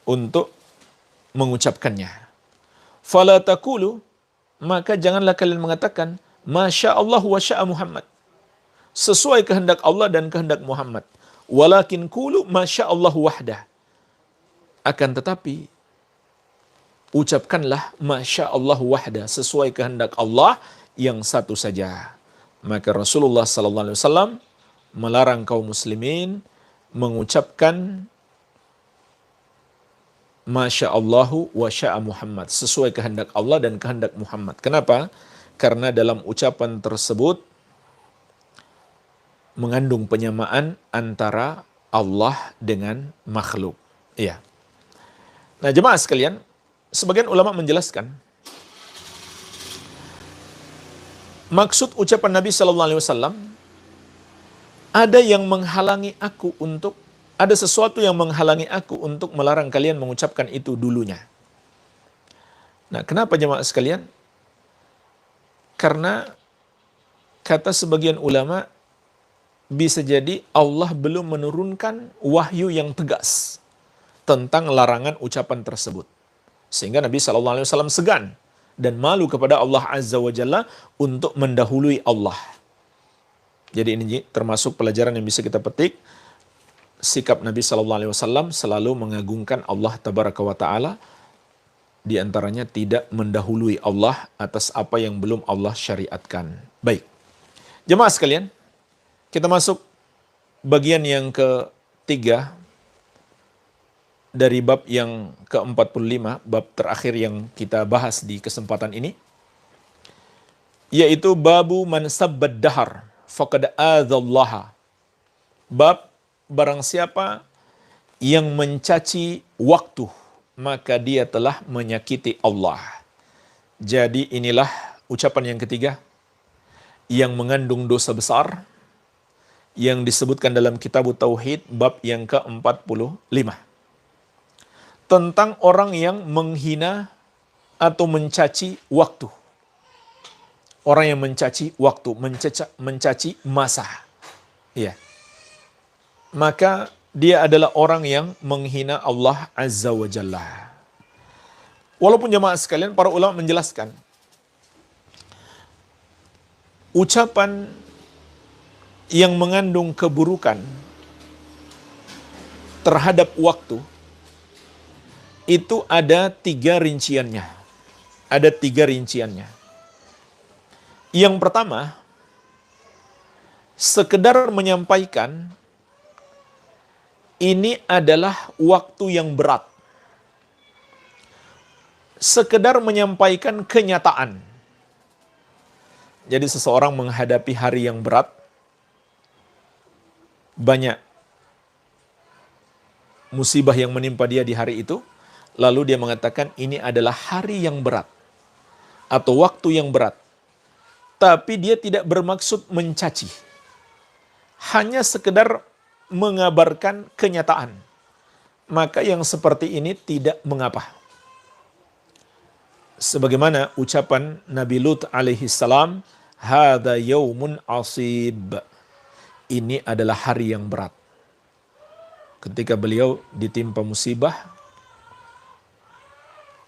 untuk mengucapkannya. Fala taqulu, maka janganlah kalian mengatakan Masya Allah wa sya'a Muhammad, sesuai kehendak Allah dan kehendak Muhammad. Walakin qulu Masya Allah wahdah. Akan tetapi ucapkanlah Masya Allah wahdah, sesuai kehendak Allah yang satu saja. Maka Rasulullah SAW melarang kaum muslimin mengucapkan Masya Allahu wa sya'a Muhammad, sesuai kehendak Allah dan kehendak Muhammad. Kenapa? Karena dalam ucapan tersebut mengandung penyamaan antara Allah dengan makhluk. Iya. Nah, jemaah sekalian, sebagian ulama menjelaskan maksud ucapan Nabi SAW, ada yang menghalangi aku untuk, ada sesuatu yang menghalangi aku untuk melarang kalian mengucapkan itu dulunya. Nah, kenapa jemaah sekalian? Karena Kata sebagian ulama, bisa jadi Allah belum menurunkan wahyu yang tegas tentang larangan ucapan tersebut. Sehingga Nabi SAW segan dan malu kepada Allah Azza wa Jalla untuk mendahului Allah. Jadi ini termasuk pelajaran yang bisa kita petik. Sikap Nabi SAW selalu mengagungkan Allah Tabaraka wa Ta'ala. Di antaranya tidak mendahului Allah atas apa yang belum Allah syariatkan. Baik. Jemaah sekalian, kita masuk bagian yang ketiga dari bab yang ke-45, bab terakhir yang kita bahas di kesempatan ini, yaitu babu man sabbad dahar faqad adzallaha. Bab barang siapa yang mencaci waktu, maka dia telah menyakiti Allah. Jadi inilah ucapan yang ketiga yang mengandung dosa besar yang disebutkan dalam kitab Tauhid bab yang ke-45. Tentang orang yang menghina atau mencaci waktu. Orang yang mencaci waktu, mencaci masa. Ya. Maka dia adalah orang yang menghina Allah Azza wa Jalla. Walaupun jemaah sekalian, para ulama menjelaskan, ucapan yang mengandung keburukan terhadap waktu, itu ada 3 rinciannya. Ada 3 rinciannya. Yang pertama, sekedar menyampaikan ini adalah waktu yang berat. Sekedar menyampaikan kenyataan. Jadi seseorang menghadapi hari yang berat, banyak musibah yang menimpa dia di hari itu, lalu dia mengatakan ini adalah hari yang berat atau waktu yang berat. Tapi dia tidak bermaksud mencaci. Hanya sekedar mengabarkan kenyataan. Maka yang seperti ini tidak mengapa. Sebagaimana ucapan Nabi Lut alaihi salam, "Hadza yaumun asib." Ini adalah hari yang berat. Ketika beliau ditimpa musibah,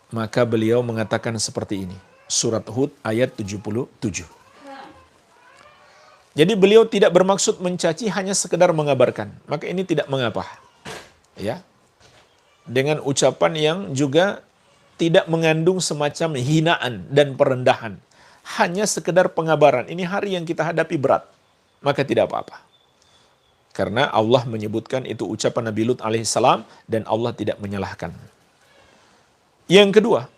maka beliau mengatakan seperti ini. Surat Hud ayat 77. Jadi beliau tidak bermaksud mencaci, hanya sekedar mengabarkan. Maka ini tidak mengapa. Ya. Dengan ucapan yang juga tidak mengandung semacam hinaan dan perendahan. Hanya sekedar pengabaran. Ini hari yang kita hadapi berat. Maka tidak apa-apa. Karena Allah menyebutkan itu ucapan Nabi Lut alaihissalam dan Allah tidak menyalahkan. Yang kedua,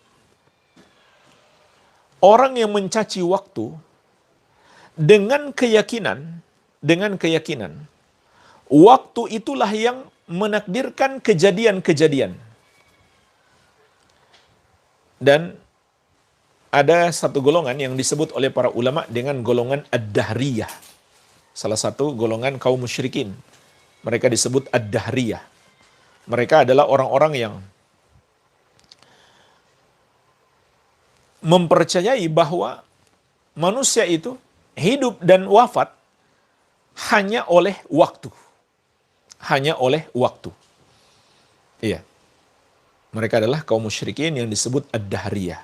orang yang mencaci waktu dengan keyakinan, waktu itulah yang menakdirkan kejadian-kejadian. Dan ada satu golongan yang disebut oleh para ulama dengan golongan ad-dahriyah. Salah satu golongan kaum musyrikin. Mereka disebut ad-dahriyah. Mereka adalah orang-orang yang mempercayai bahwa manusia itu hidup dan wafat hanya oleh waktu. Hanya oleh waktu. Iya. Mereka adalah kaum musyrikin yang disebut ad-dahriyah.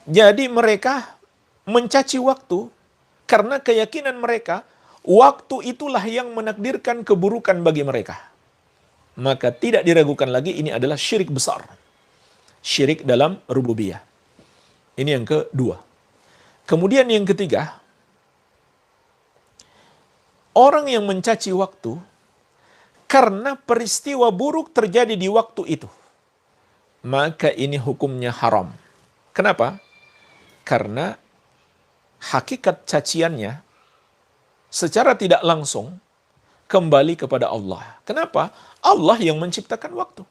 Jadi mereka mencaci waktu karena keyakinan mereka waktu itulah yang menakdirkan keburukan bagi mereka. Maka tidak diragukan lagi ini adalah syirik besar. Syirik dalam rububiyah. Ini yang kedua. Kemudian yang ketiga, orang yang mencaci waktu karena peristiwa buruk terjadi di waktu itu, maka ini hukumnya haram. Kenapa? Karena hakikat caciannya secara tidak langsung kembali kepada Allah. Kenapa? Allah yang menciptakan waktu.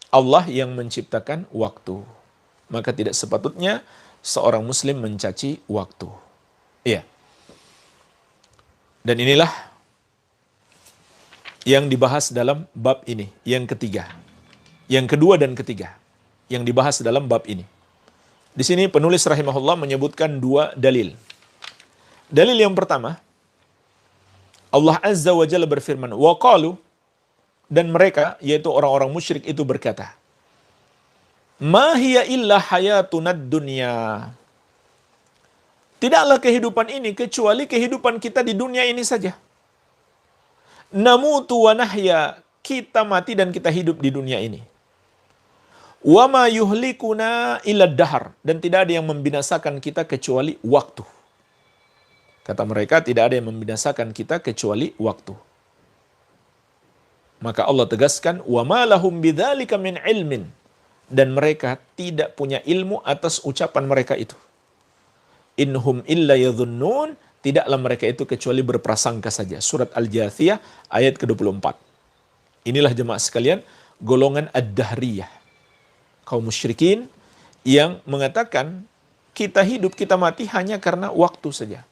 Allah yang menciptakan waktu. Maka tidak sepatutnya seorang muslim mencaci waktu. Iya. Dan inilah yang dibahas dalam bab ini, yang ketiga. Yang kedua dan ketiga yang dibahas dalam bab ini. Di sini penulis rahimahullah menyebutkan 2 dalil. Dalil yang pertama, Allah Azza wa Jalla berfirman, wa qalu, dan mereka, yaitu orang-orang musyrik itu berkata, ma hiya illa hayatunad dunya. Tidaklah kehidupan ini kecuali kehidupan kita di dunia ini saja. Namutu wa nahya, kita mati dan kita hidup di dunia ini. Wa ma yuhlikuna illa dahar, dan tidak ada yang membinasakan kita kecuali waktu. Kata mereka, tidak ada yang membinasakan kita kecuali waktu. Maka Allah tegaskan, wa ma lahum bidzalika min ilmin, dan mereka tidak punya ilmu atas ucapan mereka itu. Inhum illa yadhunnun, tidaklah mereka itu kecuali berprasangka saja. Surat Al-Jathiyah ayat ke-24. Inilah jemaah sekalian, golongan ad-dahriyah, kaum musyrikin yang mengatakan kita hidup, kita mati hanya karena waktu saja.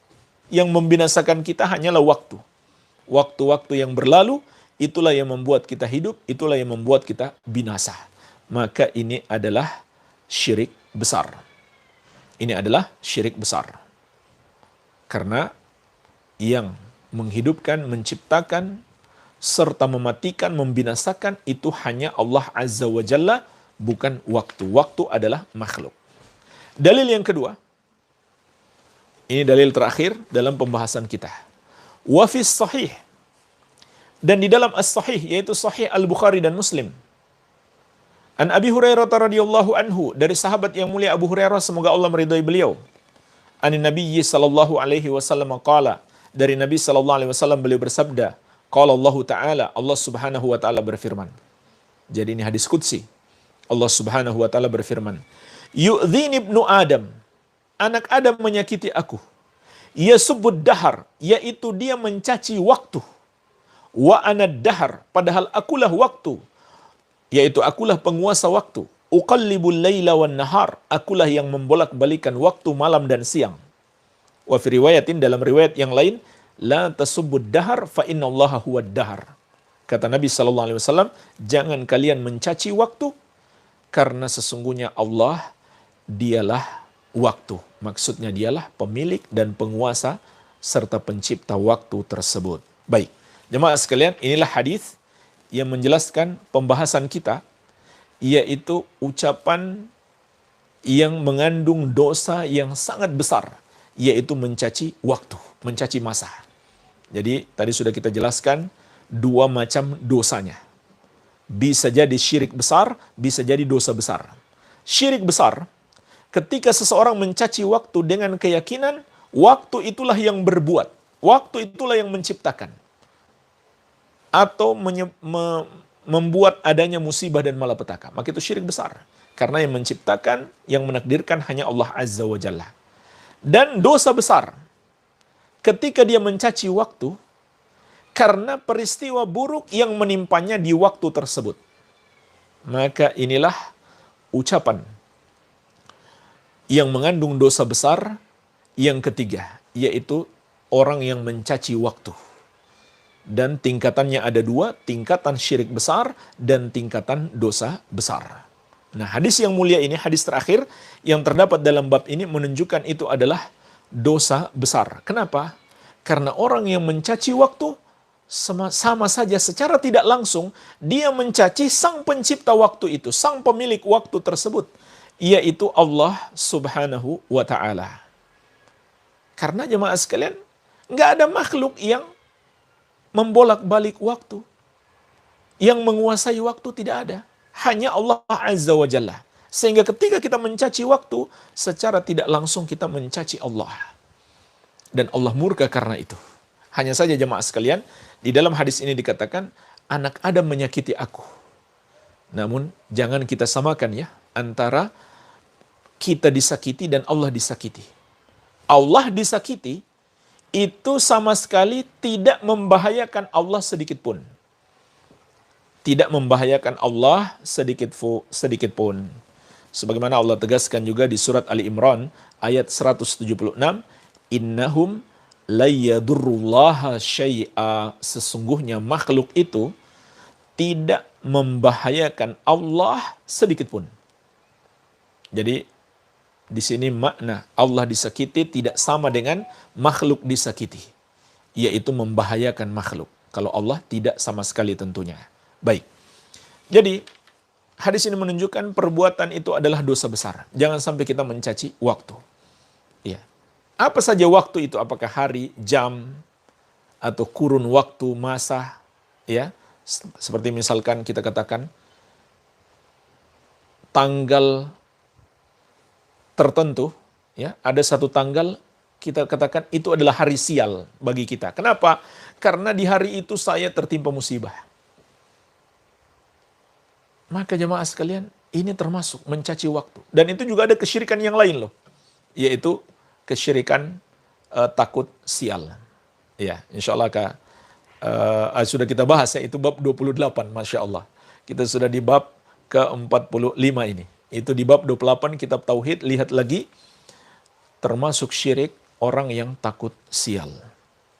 Yang membinasakan kita hanyalah waktu. Waktu-waktu yang berlalu, itulah yang membuat kita hidup, itulah yang membuat kita binasa. Maka ini adalah syirik besar. Ini adalah syirik besar. Karena yang menghidupkan, menciptakan, serta mematikan, membinasakan, itu hanya Allah Azza wa Jalla, bukan waktu. Waktu adalah makhluk. Dalil yang kedua, ini dalil terakhir dalam pembahasan kita. Wa fis sahih, dan di dalam as-sahih, yaitu sahih Al-Bukhari dan Muslim. An Abi Hurairah radhiyallahu anhu, dari sahabat yang mulia Abu Hurairah, semoga Allah meridhai beliau. An Nabi sallallahu alaihi wasallam qala, dari Nabi sallallahu alaihi wasallam beliau bersabda, qala Allah Ta'ala, Allah Subhanahu wa taala berfirman. Jadi ini hadis qudsi. Allah Subhanahu wa taala berfirman, yu'dhini ibnu Adam, anak Adam menyakiti aku. Yasubbud dahar, yaitu dia mencaci waktu. Wa anad dahar, padahal akulah waktu, yaitu akulah penguasa waktu. Uqallibul laila wan nahar, akulah yang membolak-balikan waktu malam dan siang. Wa fi riwayatin, dalam riwayat yang lain, la tasubbud dahar fa innallaha huwad dahar. Kata Nabi sallallahu alaihi wasallam, jangan kalian mencaci waktu, karena sesungguhnya Allah dialah waktu. Maksudnya dialah pemilik dan penguasa serta pencipta waktu tersebut. Baik, jemaah sekalian, inilah hadis yang menjelaskan pembahasan kita, yaitu ucapan yang mengandung dosa yang sangat besar, yaitu mencaci waktu, mencaci masa. Jadi tadi sudah kita jelaskan dua macam dosanya. Bisa jadi syirik besar, bisa jadi dosa besar. Syirik besar, ketika seseorang mencaci waktu dengan keyakinan, waktu itulah yang berbuat, waktu itulah yang menciptakan, atau membuat adanya musibah dan malapetaka. Maka itu syirik besar. Karena yang menciptakan, yang menakdirkan hanya Allah Azza wa Jalla. Dan dosa besar, ketika dia mencaci waktu, karena peristiwa buruk yang menimpanya di waktu tersebut. Maka inilah ucapan yang mengandung dosa besar yang ketiga, yaitu orang yang mencaci waktu. Dan tingkatannya ada dua, tingkatan syirik besar dan tingkatan dosa besar. Nah, hadis yang mulia ini, hadis terakhir yang terdapat dalam bab ini menunjukkan itu adalah dosa besar. Kenapa? Karena orang yang mencaci waktu, sama saja secara tidak langsung dia mencaci sang pencipta waktu itu, sang pemilik waktu tersebut, yaitu Allah Subhanahu wa ta'ala. Karena jemaah sekalian, nggak ada makhluk yang membolak-balik waktu, yang menguasai waktu, tidak ada. Hanya Allah Azza wa Jalla. Sehingga ketika kita mencaci waktu, secara tidak langsung kita mencaci Allah. Dan Allah murka karena itu. Hanya saja jemaah sekalian, di dalam hadis ini dikatakan, anak Adam menyakiti aku. Namun, jangan kita samakan ya, antara kita disakiti dan Allah disakiti. Allah disakiti, itu sama sekali tidak membahayakan Allah sedikit pun. Tidak membahayakan Allah sedikit pun. Sebagaimana Allah tegaskan juga di surat Ali Imran ayat 176, innahum layyadurrullaha syai'a, sesungguhnya makhluk itu tidak membahayakan Allah sedikit pun. Jadi Di sini makna Allah disakiti tidak sama dengan makhluk disakiti, yaitu membahayakan makhluk. Kalau Allah tidak sama sekali tentunya. Baik. Jadi hadis ini menunjukkan perbuatan itu adalah dosa besar. Jangan sampai kita mencaci waktu. Ya. Apa saja waktu itu? Apakah hari, jam, atau kurun waktu, masa? Ya. Seperti misalkan kita katakan tanggal tertentu, ya, ada satu tanggal kita katakan itu adalah hari sial bagi kita. Kenapa? Karena di hari itu saya tertimpa musibah. Maka jemaah sekalian, ini termasuk mencaci waktu. Dan itu juga ada kesyirikan yang lain loh, yaitu kesyirikan takut sial. Ya, insya Allah sudah kita bahas ya, itu bab 28, Masya Allah. Kita sudah di bab ke-45 ini. Itu di bab 28 kitab Tauhid, lihat lagi, termasuk syirik orang yang takut sial.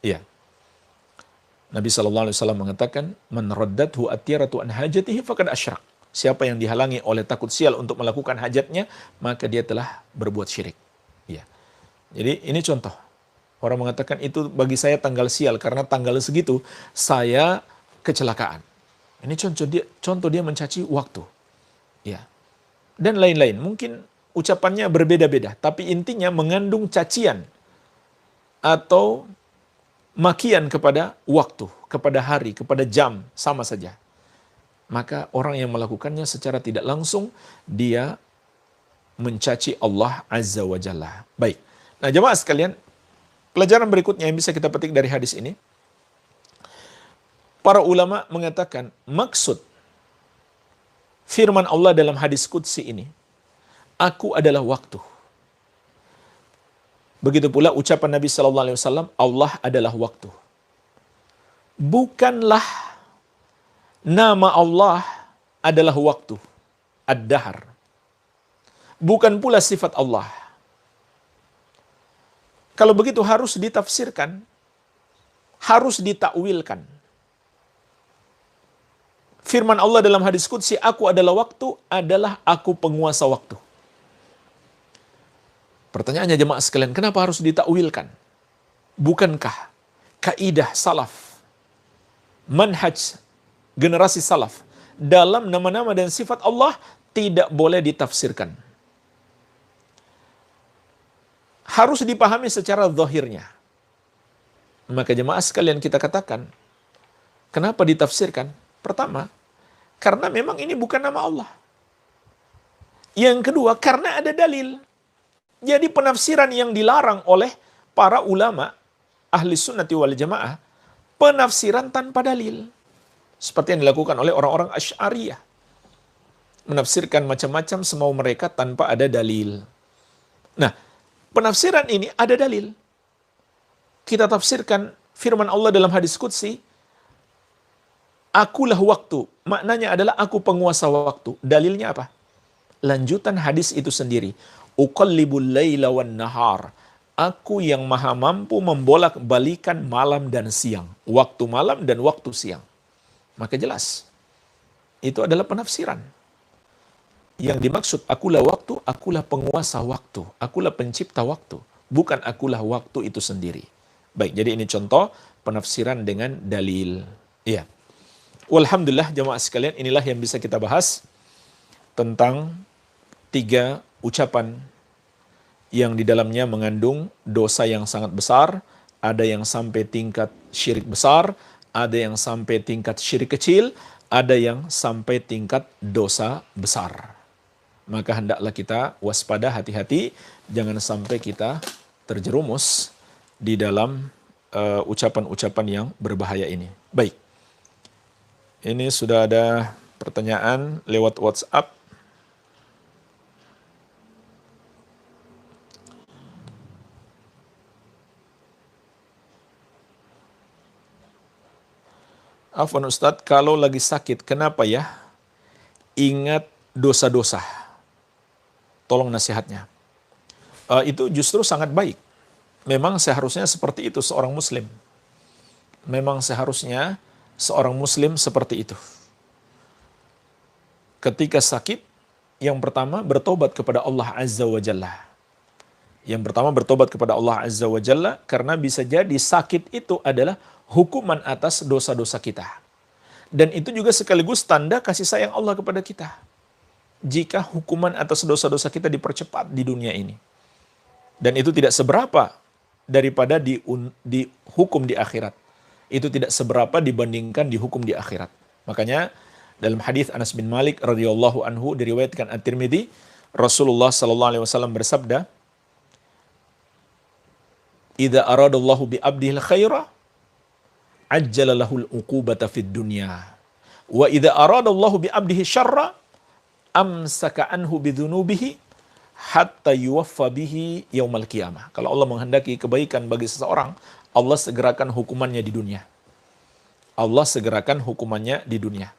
Ya. Nabi SAW mengatakan, "Man raddathu at-tiratu an hajatihi faqad asyrak." Siapa yang dihalangi oleh takut sial untuk melakukan hajatnya, maka dia telah berbuat syirik. Ya. Jadi ini contoh. Orang mengatakan itu bagi saya tanggal sial karena tanggal segitu saya kecelakaan. Ini contoh dia mencaci waktu. Ya. Dan lain-lain. Mungkin ucapannya berbeda-beda, tapi intinya mengandung cacian atau makian kepada waktu, kepada hari, kepada jam, sama saja. Maka orang yang melakukannya secara tidak langsung, dia mencaci Allah Azza wa Jalla. Baik. Nah jemaah sekalian, pelajaran berikutnya yang bisa kita petik dari hadis ini, para ulama mengatakan maksud firman Allah dalam hadis qudsi ini, aku adalah waktu. Begitu pula ucapan Nabi SAW, Allah adalah waktu. Bukanlah nama Allah adalah waktu, ad-dahr. Bukan pula sifat Allah. Kalau begitu harus ditafsirkan, harus ditakwilkan. Firman Allah dalam hadis qudsi, aku adalah waktu, adalah aku penguasa waktu. Pertanyaannya jemaah sekalian, kenapa harus ditakwilkan? Bukankah kaidah salaf, manhaj generasi salaf, dalam nama-nama dan sifat Allah tidak boleh ditafsirkan. Harus dipahami secara zahirnya. Maka jemaah sekalian kita katakan, kenapa ditafsirkan? Pertama, karena memang ini bukan nama Allah. Yang kedua, karena ada dalil. Jadi penafsiran yang dilarang oleh para ulama ahli sunnati wal jamaah, penafsiran tanpa dalil. Seperti yang dilakukan oleh orang-orang Asy'ariyah. Menafsirkan macam-macam semau mereka tanpa ada dalil. Nah, penafsiran ini ada dalil. Kita tafsirkan firman Allah dalam hadis qudsi, akulah waktu. Maknanya adalah aku penguasa waktu. Dalilnya apa? Lanjutan hadis itu sendiri. Uqallibul laila wan nahar. Aku yang maha mampu membolak-balikan malam dan siang. Waktu malam dan waktu siang. Maka jelas. Itu adalah penafsiran. Yang dimaksud akulah waktu, akulah penguasa waktu. Akulah pencipta waktu. Bukan akulah waktu itu sendiri. Baik, jadi ini contoh penafsiran dengan dalil. Iya. Walhamdulillah jemaah sekalian, inilah yang bisa kita bahas tentang 3 ucapan yang di dalamnya mengandung dosa yang sangat besar, ada yang sampai tingkat syirik besar, ada yang sampai tingkat syirik kecil, ada yang sampai tingkat dosa besar. Maka hendaklah kita waspada, hati-hati, jangan sampai kita terjerumus di dalam ucapan-ucapan yang berbahaya ini. Baik, ini sudah ada pertanyaan lewat WhatsApp. Afwan Ustadz, kalau lagi sakit, kenapa ya ingat dosa-dosa? Tolong nasihatnya. Itu justru sangat baik. Memang seharusnya seperti itu seorang muslim. Memang seharusnya seorang muslim seperti itu. Ketika sakit, yang pertama bertobat kepada Allah Azza wa Jalla. Yang pertama bertobat kepada Allah Azza wa Jalla, karena bisa jadi sakit itu adalah hukuman atas dosa-dosa kita. Dan itu juga sekaligus tanda kasih sayang Allah kepada kita. Jika hukuman atas dosa-dosa kita dipercepat di dunia ini. Dan itu tidak seberapa daripada dihukum di akhirat. Itu tidak seberapa dibandingkan dihukum di akhirat. Makanya dalam hadis Anas bin Malik radhiyallahu anhu diriwayatkan At-Tirmidzi, Rasulullah sallallahu alaihi wasallam bersabda, "Idza aradallahu bi 'abdihi khaira, ajjala lahul uqubata fid dunya. Wa idza aradallahu bi 'abdihi syarra, amsaka anhu bidzunubihi hatta yuwaffa bihi yaumal qiyamah." Kalau Allah menghendaki kebaikan bagi seseorang, Allah segerakan hukumannya di dunia. Allah segerakan hukumannya di dunia.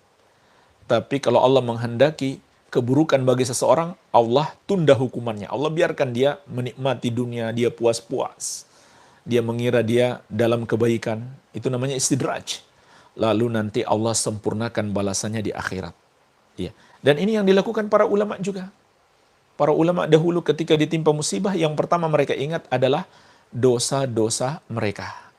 Tapi kalau Allah menghendaki keburukan bagi seseorang, Allah tunda hukumannya. Allah biarkan dia menikmati dunia, dia puas-puas. Dia mengira dia dalam kebaikan. Itu namanya istidraj. Lalu nanti Allah sempurnakan balasannya di akhirat. Ya. Dan ini yang dilakukan para ulama juga. Para ulama dahulu ketika ditimpa musibah, yang pertama mereka ingat adalah dosa-dosa mereka.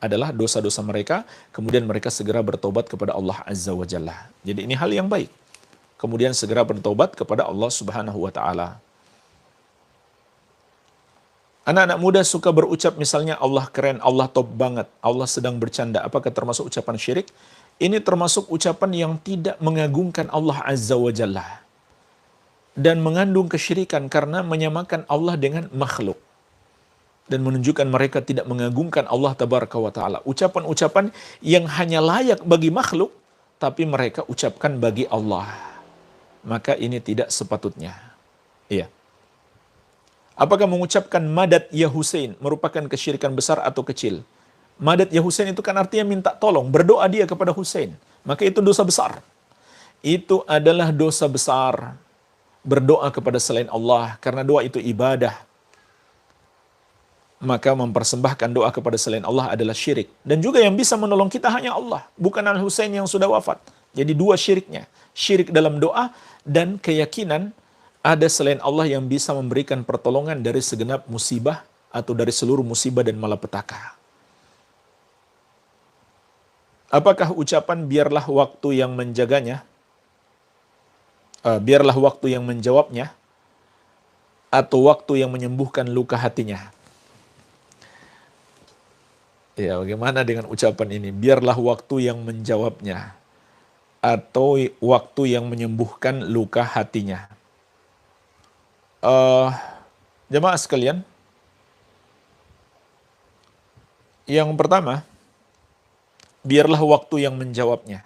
Kemudian mereka segera bertobat kepada Allah Azza wa Jalla. Jadi ini hal yang baik. Kemudian segera bertobat kepada Allah Subhanahu wa Ta'ala. Anak-anak muda suka berucap misalnya Allah keren, Allah top banget, Allah sedang bercanda. Apakah termasuk ucapan syirik? Ini termasuk ucapan yang tidak mengagungkan Allah Azza wa Jalla. Dan mengandung kesyirikan karena menyamakan Allah dengan makhluk. Dan menunjukkan mereka tidak mengagungkan Allah Tabaraka wa Ta'ala. Ucapan-ucapan yang hanya layak bagi makhluk, tapi mereka ucapkan bagi Allah. Maka ini tidak sepatutnya. Iya. Apakah mengucapkan Madad ya Hussein merupakan kesyirikan besar atau kecil? Madad ya Hussein itu kan artinya minta tolong, berdoa dia kepada Hussein. Maka itu dosa besar. Itu adalah dosa besar. Berdoa kepada selain Allah, karena doa itu ibadah. Maka mempersembahkan doa kepada selain Allah adalah syirik. Dan juga yang bisa menolong kita hanya Allah, bukan Al-Husain yang sudah wafat. Jadi dua syiriknya. Syirik dalam doa dan keyakinan ada selain Allah yang bisa memberikan pertolongan dari segenap musibah atau dari seluruh musibah dan malapetaka. Apakah ucapan biarlah waktu yang menjaganya, biarlah waktu yang menjawabnya, atau waktu yang menyembuhkan luka hatinya? Ya, bagaimana dengan ucapan ini? Biarlah waktu yang menjawabnya, atau waktu yang menyembuhkan luka hatinya. Jemaah sekalian, yang pertama, biarlah waktu yang menjawabnya.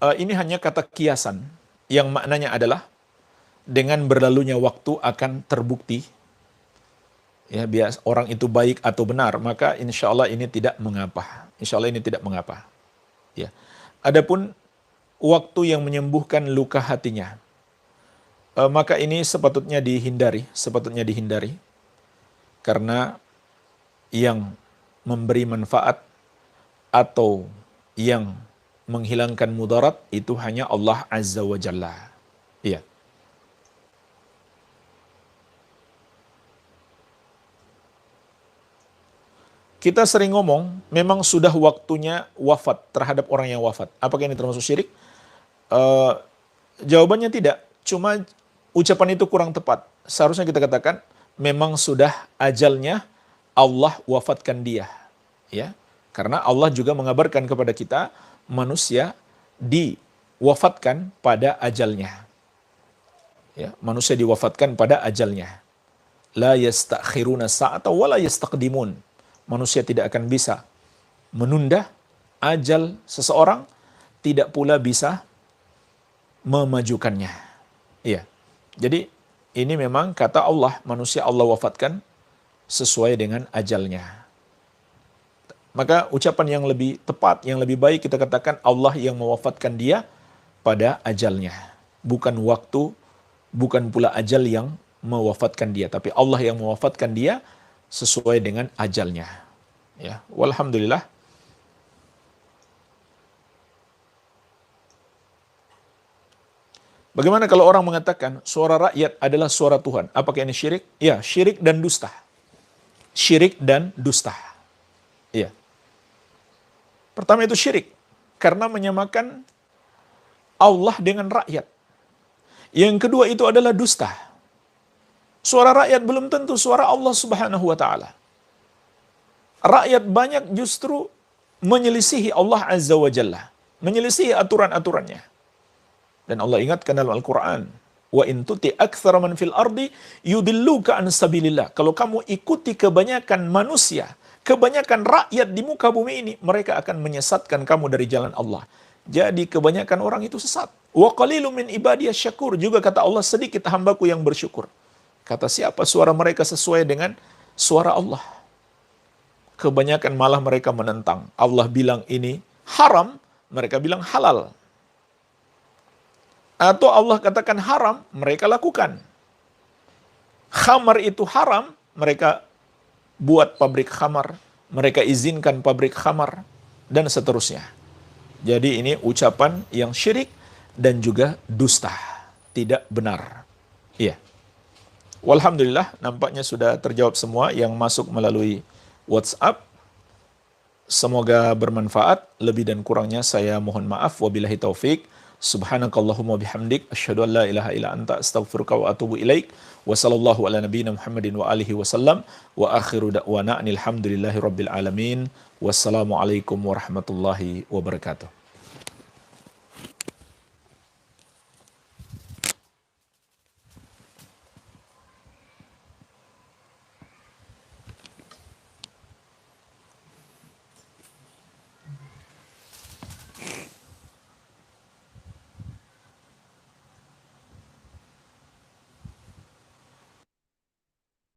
Ini hanya kata kiasan, yang maknanya adalah dengan berlalunya waktu akan terbukti. Ya, bias orang itu baik atau benar, maka insya Allah ini tidak mengapa. Insya Allah ini tidak mengapa. Ya. Adapun waktu yang menyembuhkan luka hatinya, maka ini sepatutnya dihindari, karena yang memberi manfaat atau yang menghilangkan mudarat itu hanya Allah Azza wa Jalla. Iya. Kita sering ngomong, memang sudah waktunya wafat terhadap orang yang wafat. Apakah ini termasuk syirik? Jawabannya tidak. Cuma ucapan itu kurang tepat. Seharusnya kita katakan, memang sudah ajalnya Allah wafatkan dia. Ya, karena Allah juga mengabarkan kepada kita, manusia diwafatkan pada ajalnya. Ya, manusia diwafatkan pada ajalnya. La yastakhiruna sa'ata wa la yastaqdimun. Manusia tidak akan bisa menunda ajal seseorang, tidak pula bisa memajukannya. Iya. Jadi ini memang kata Allah, manusia Allah wafatkan sesuai dengan ajalnya. Maka ucapan yang lebih tepat, yang lebih baik kita katakan Allah yang mewafatkan dia pada ajalnya. Bukan waktu, bukan pula ajal yang mewafatkan dia, tapi Allah yang mewafatkan dia sesuai dengan ajalnya. Ya, walhamdulillah. Bagaimana kalau orang mengatakan suara rakyat adalah suara Tuhan? Apakah ini syirik? Ya, syirik dan dusta. Syirik dan dusta. Iya. Pertama itu syirik. Karena menyamakan Allah dengan rakyat. Yang kedua itu adalah dusta. Suara rakyat belum tentu suara Allah Subhanahu wa taala. Rakyat banyak justru menyelisihi Allah Azza wa Jalla, menyelisihi aturan-aturannya. Dan Allah ingatkan dalam Al-Quran, wa in tuti aktsara man fil ardi yudilluka an sabilillah. Kalau kamu ikuti kebanyakan manusia, kebanyakan rakyat di muka bumi ini, mereka akan menyesatkan kamu dari jalan Allah. Jadi kebanyakan orang itu sesat. Wa qalilum min ibadiyas syakur. Juga kata Allah, sedikit hambaku yang bersyukur. Kata siapa suara mereka sesuai dengan suara Allah. Kebanyakan malah mereka menentang. Allah bilang ini haram, mereka bilang halal. Atau Allah katakan haram, mereka lakukan. Khamar itu haram, mereka buat pabrik khamar, mereka izinkan pabrik khamar, dan seterusnya. Jadi ini ucapan yang syirik dan juga dusta, tidak benar. Iya. Walhamdulillah, nampaknya sudah terjawab semua yang masuk melalui WhatsApp. Semoga bermanfaat. Lebih dan kurangnya saya mohon maaf. Wabillahi taufik. Subhanakallahumma bihamdik. Asyhadu an la ilaha illa anta astaghfiruka wa atubu ilaik. Wa sallallahu ala nabiyyina Muhammadin wa alihi wasallam. Wa akhiru da'wana anil hamdulillahi rabbil alamin. Wassalamualaikum warahmatullahi wabarakatuh.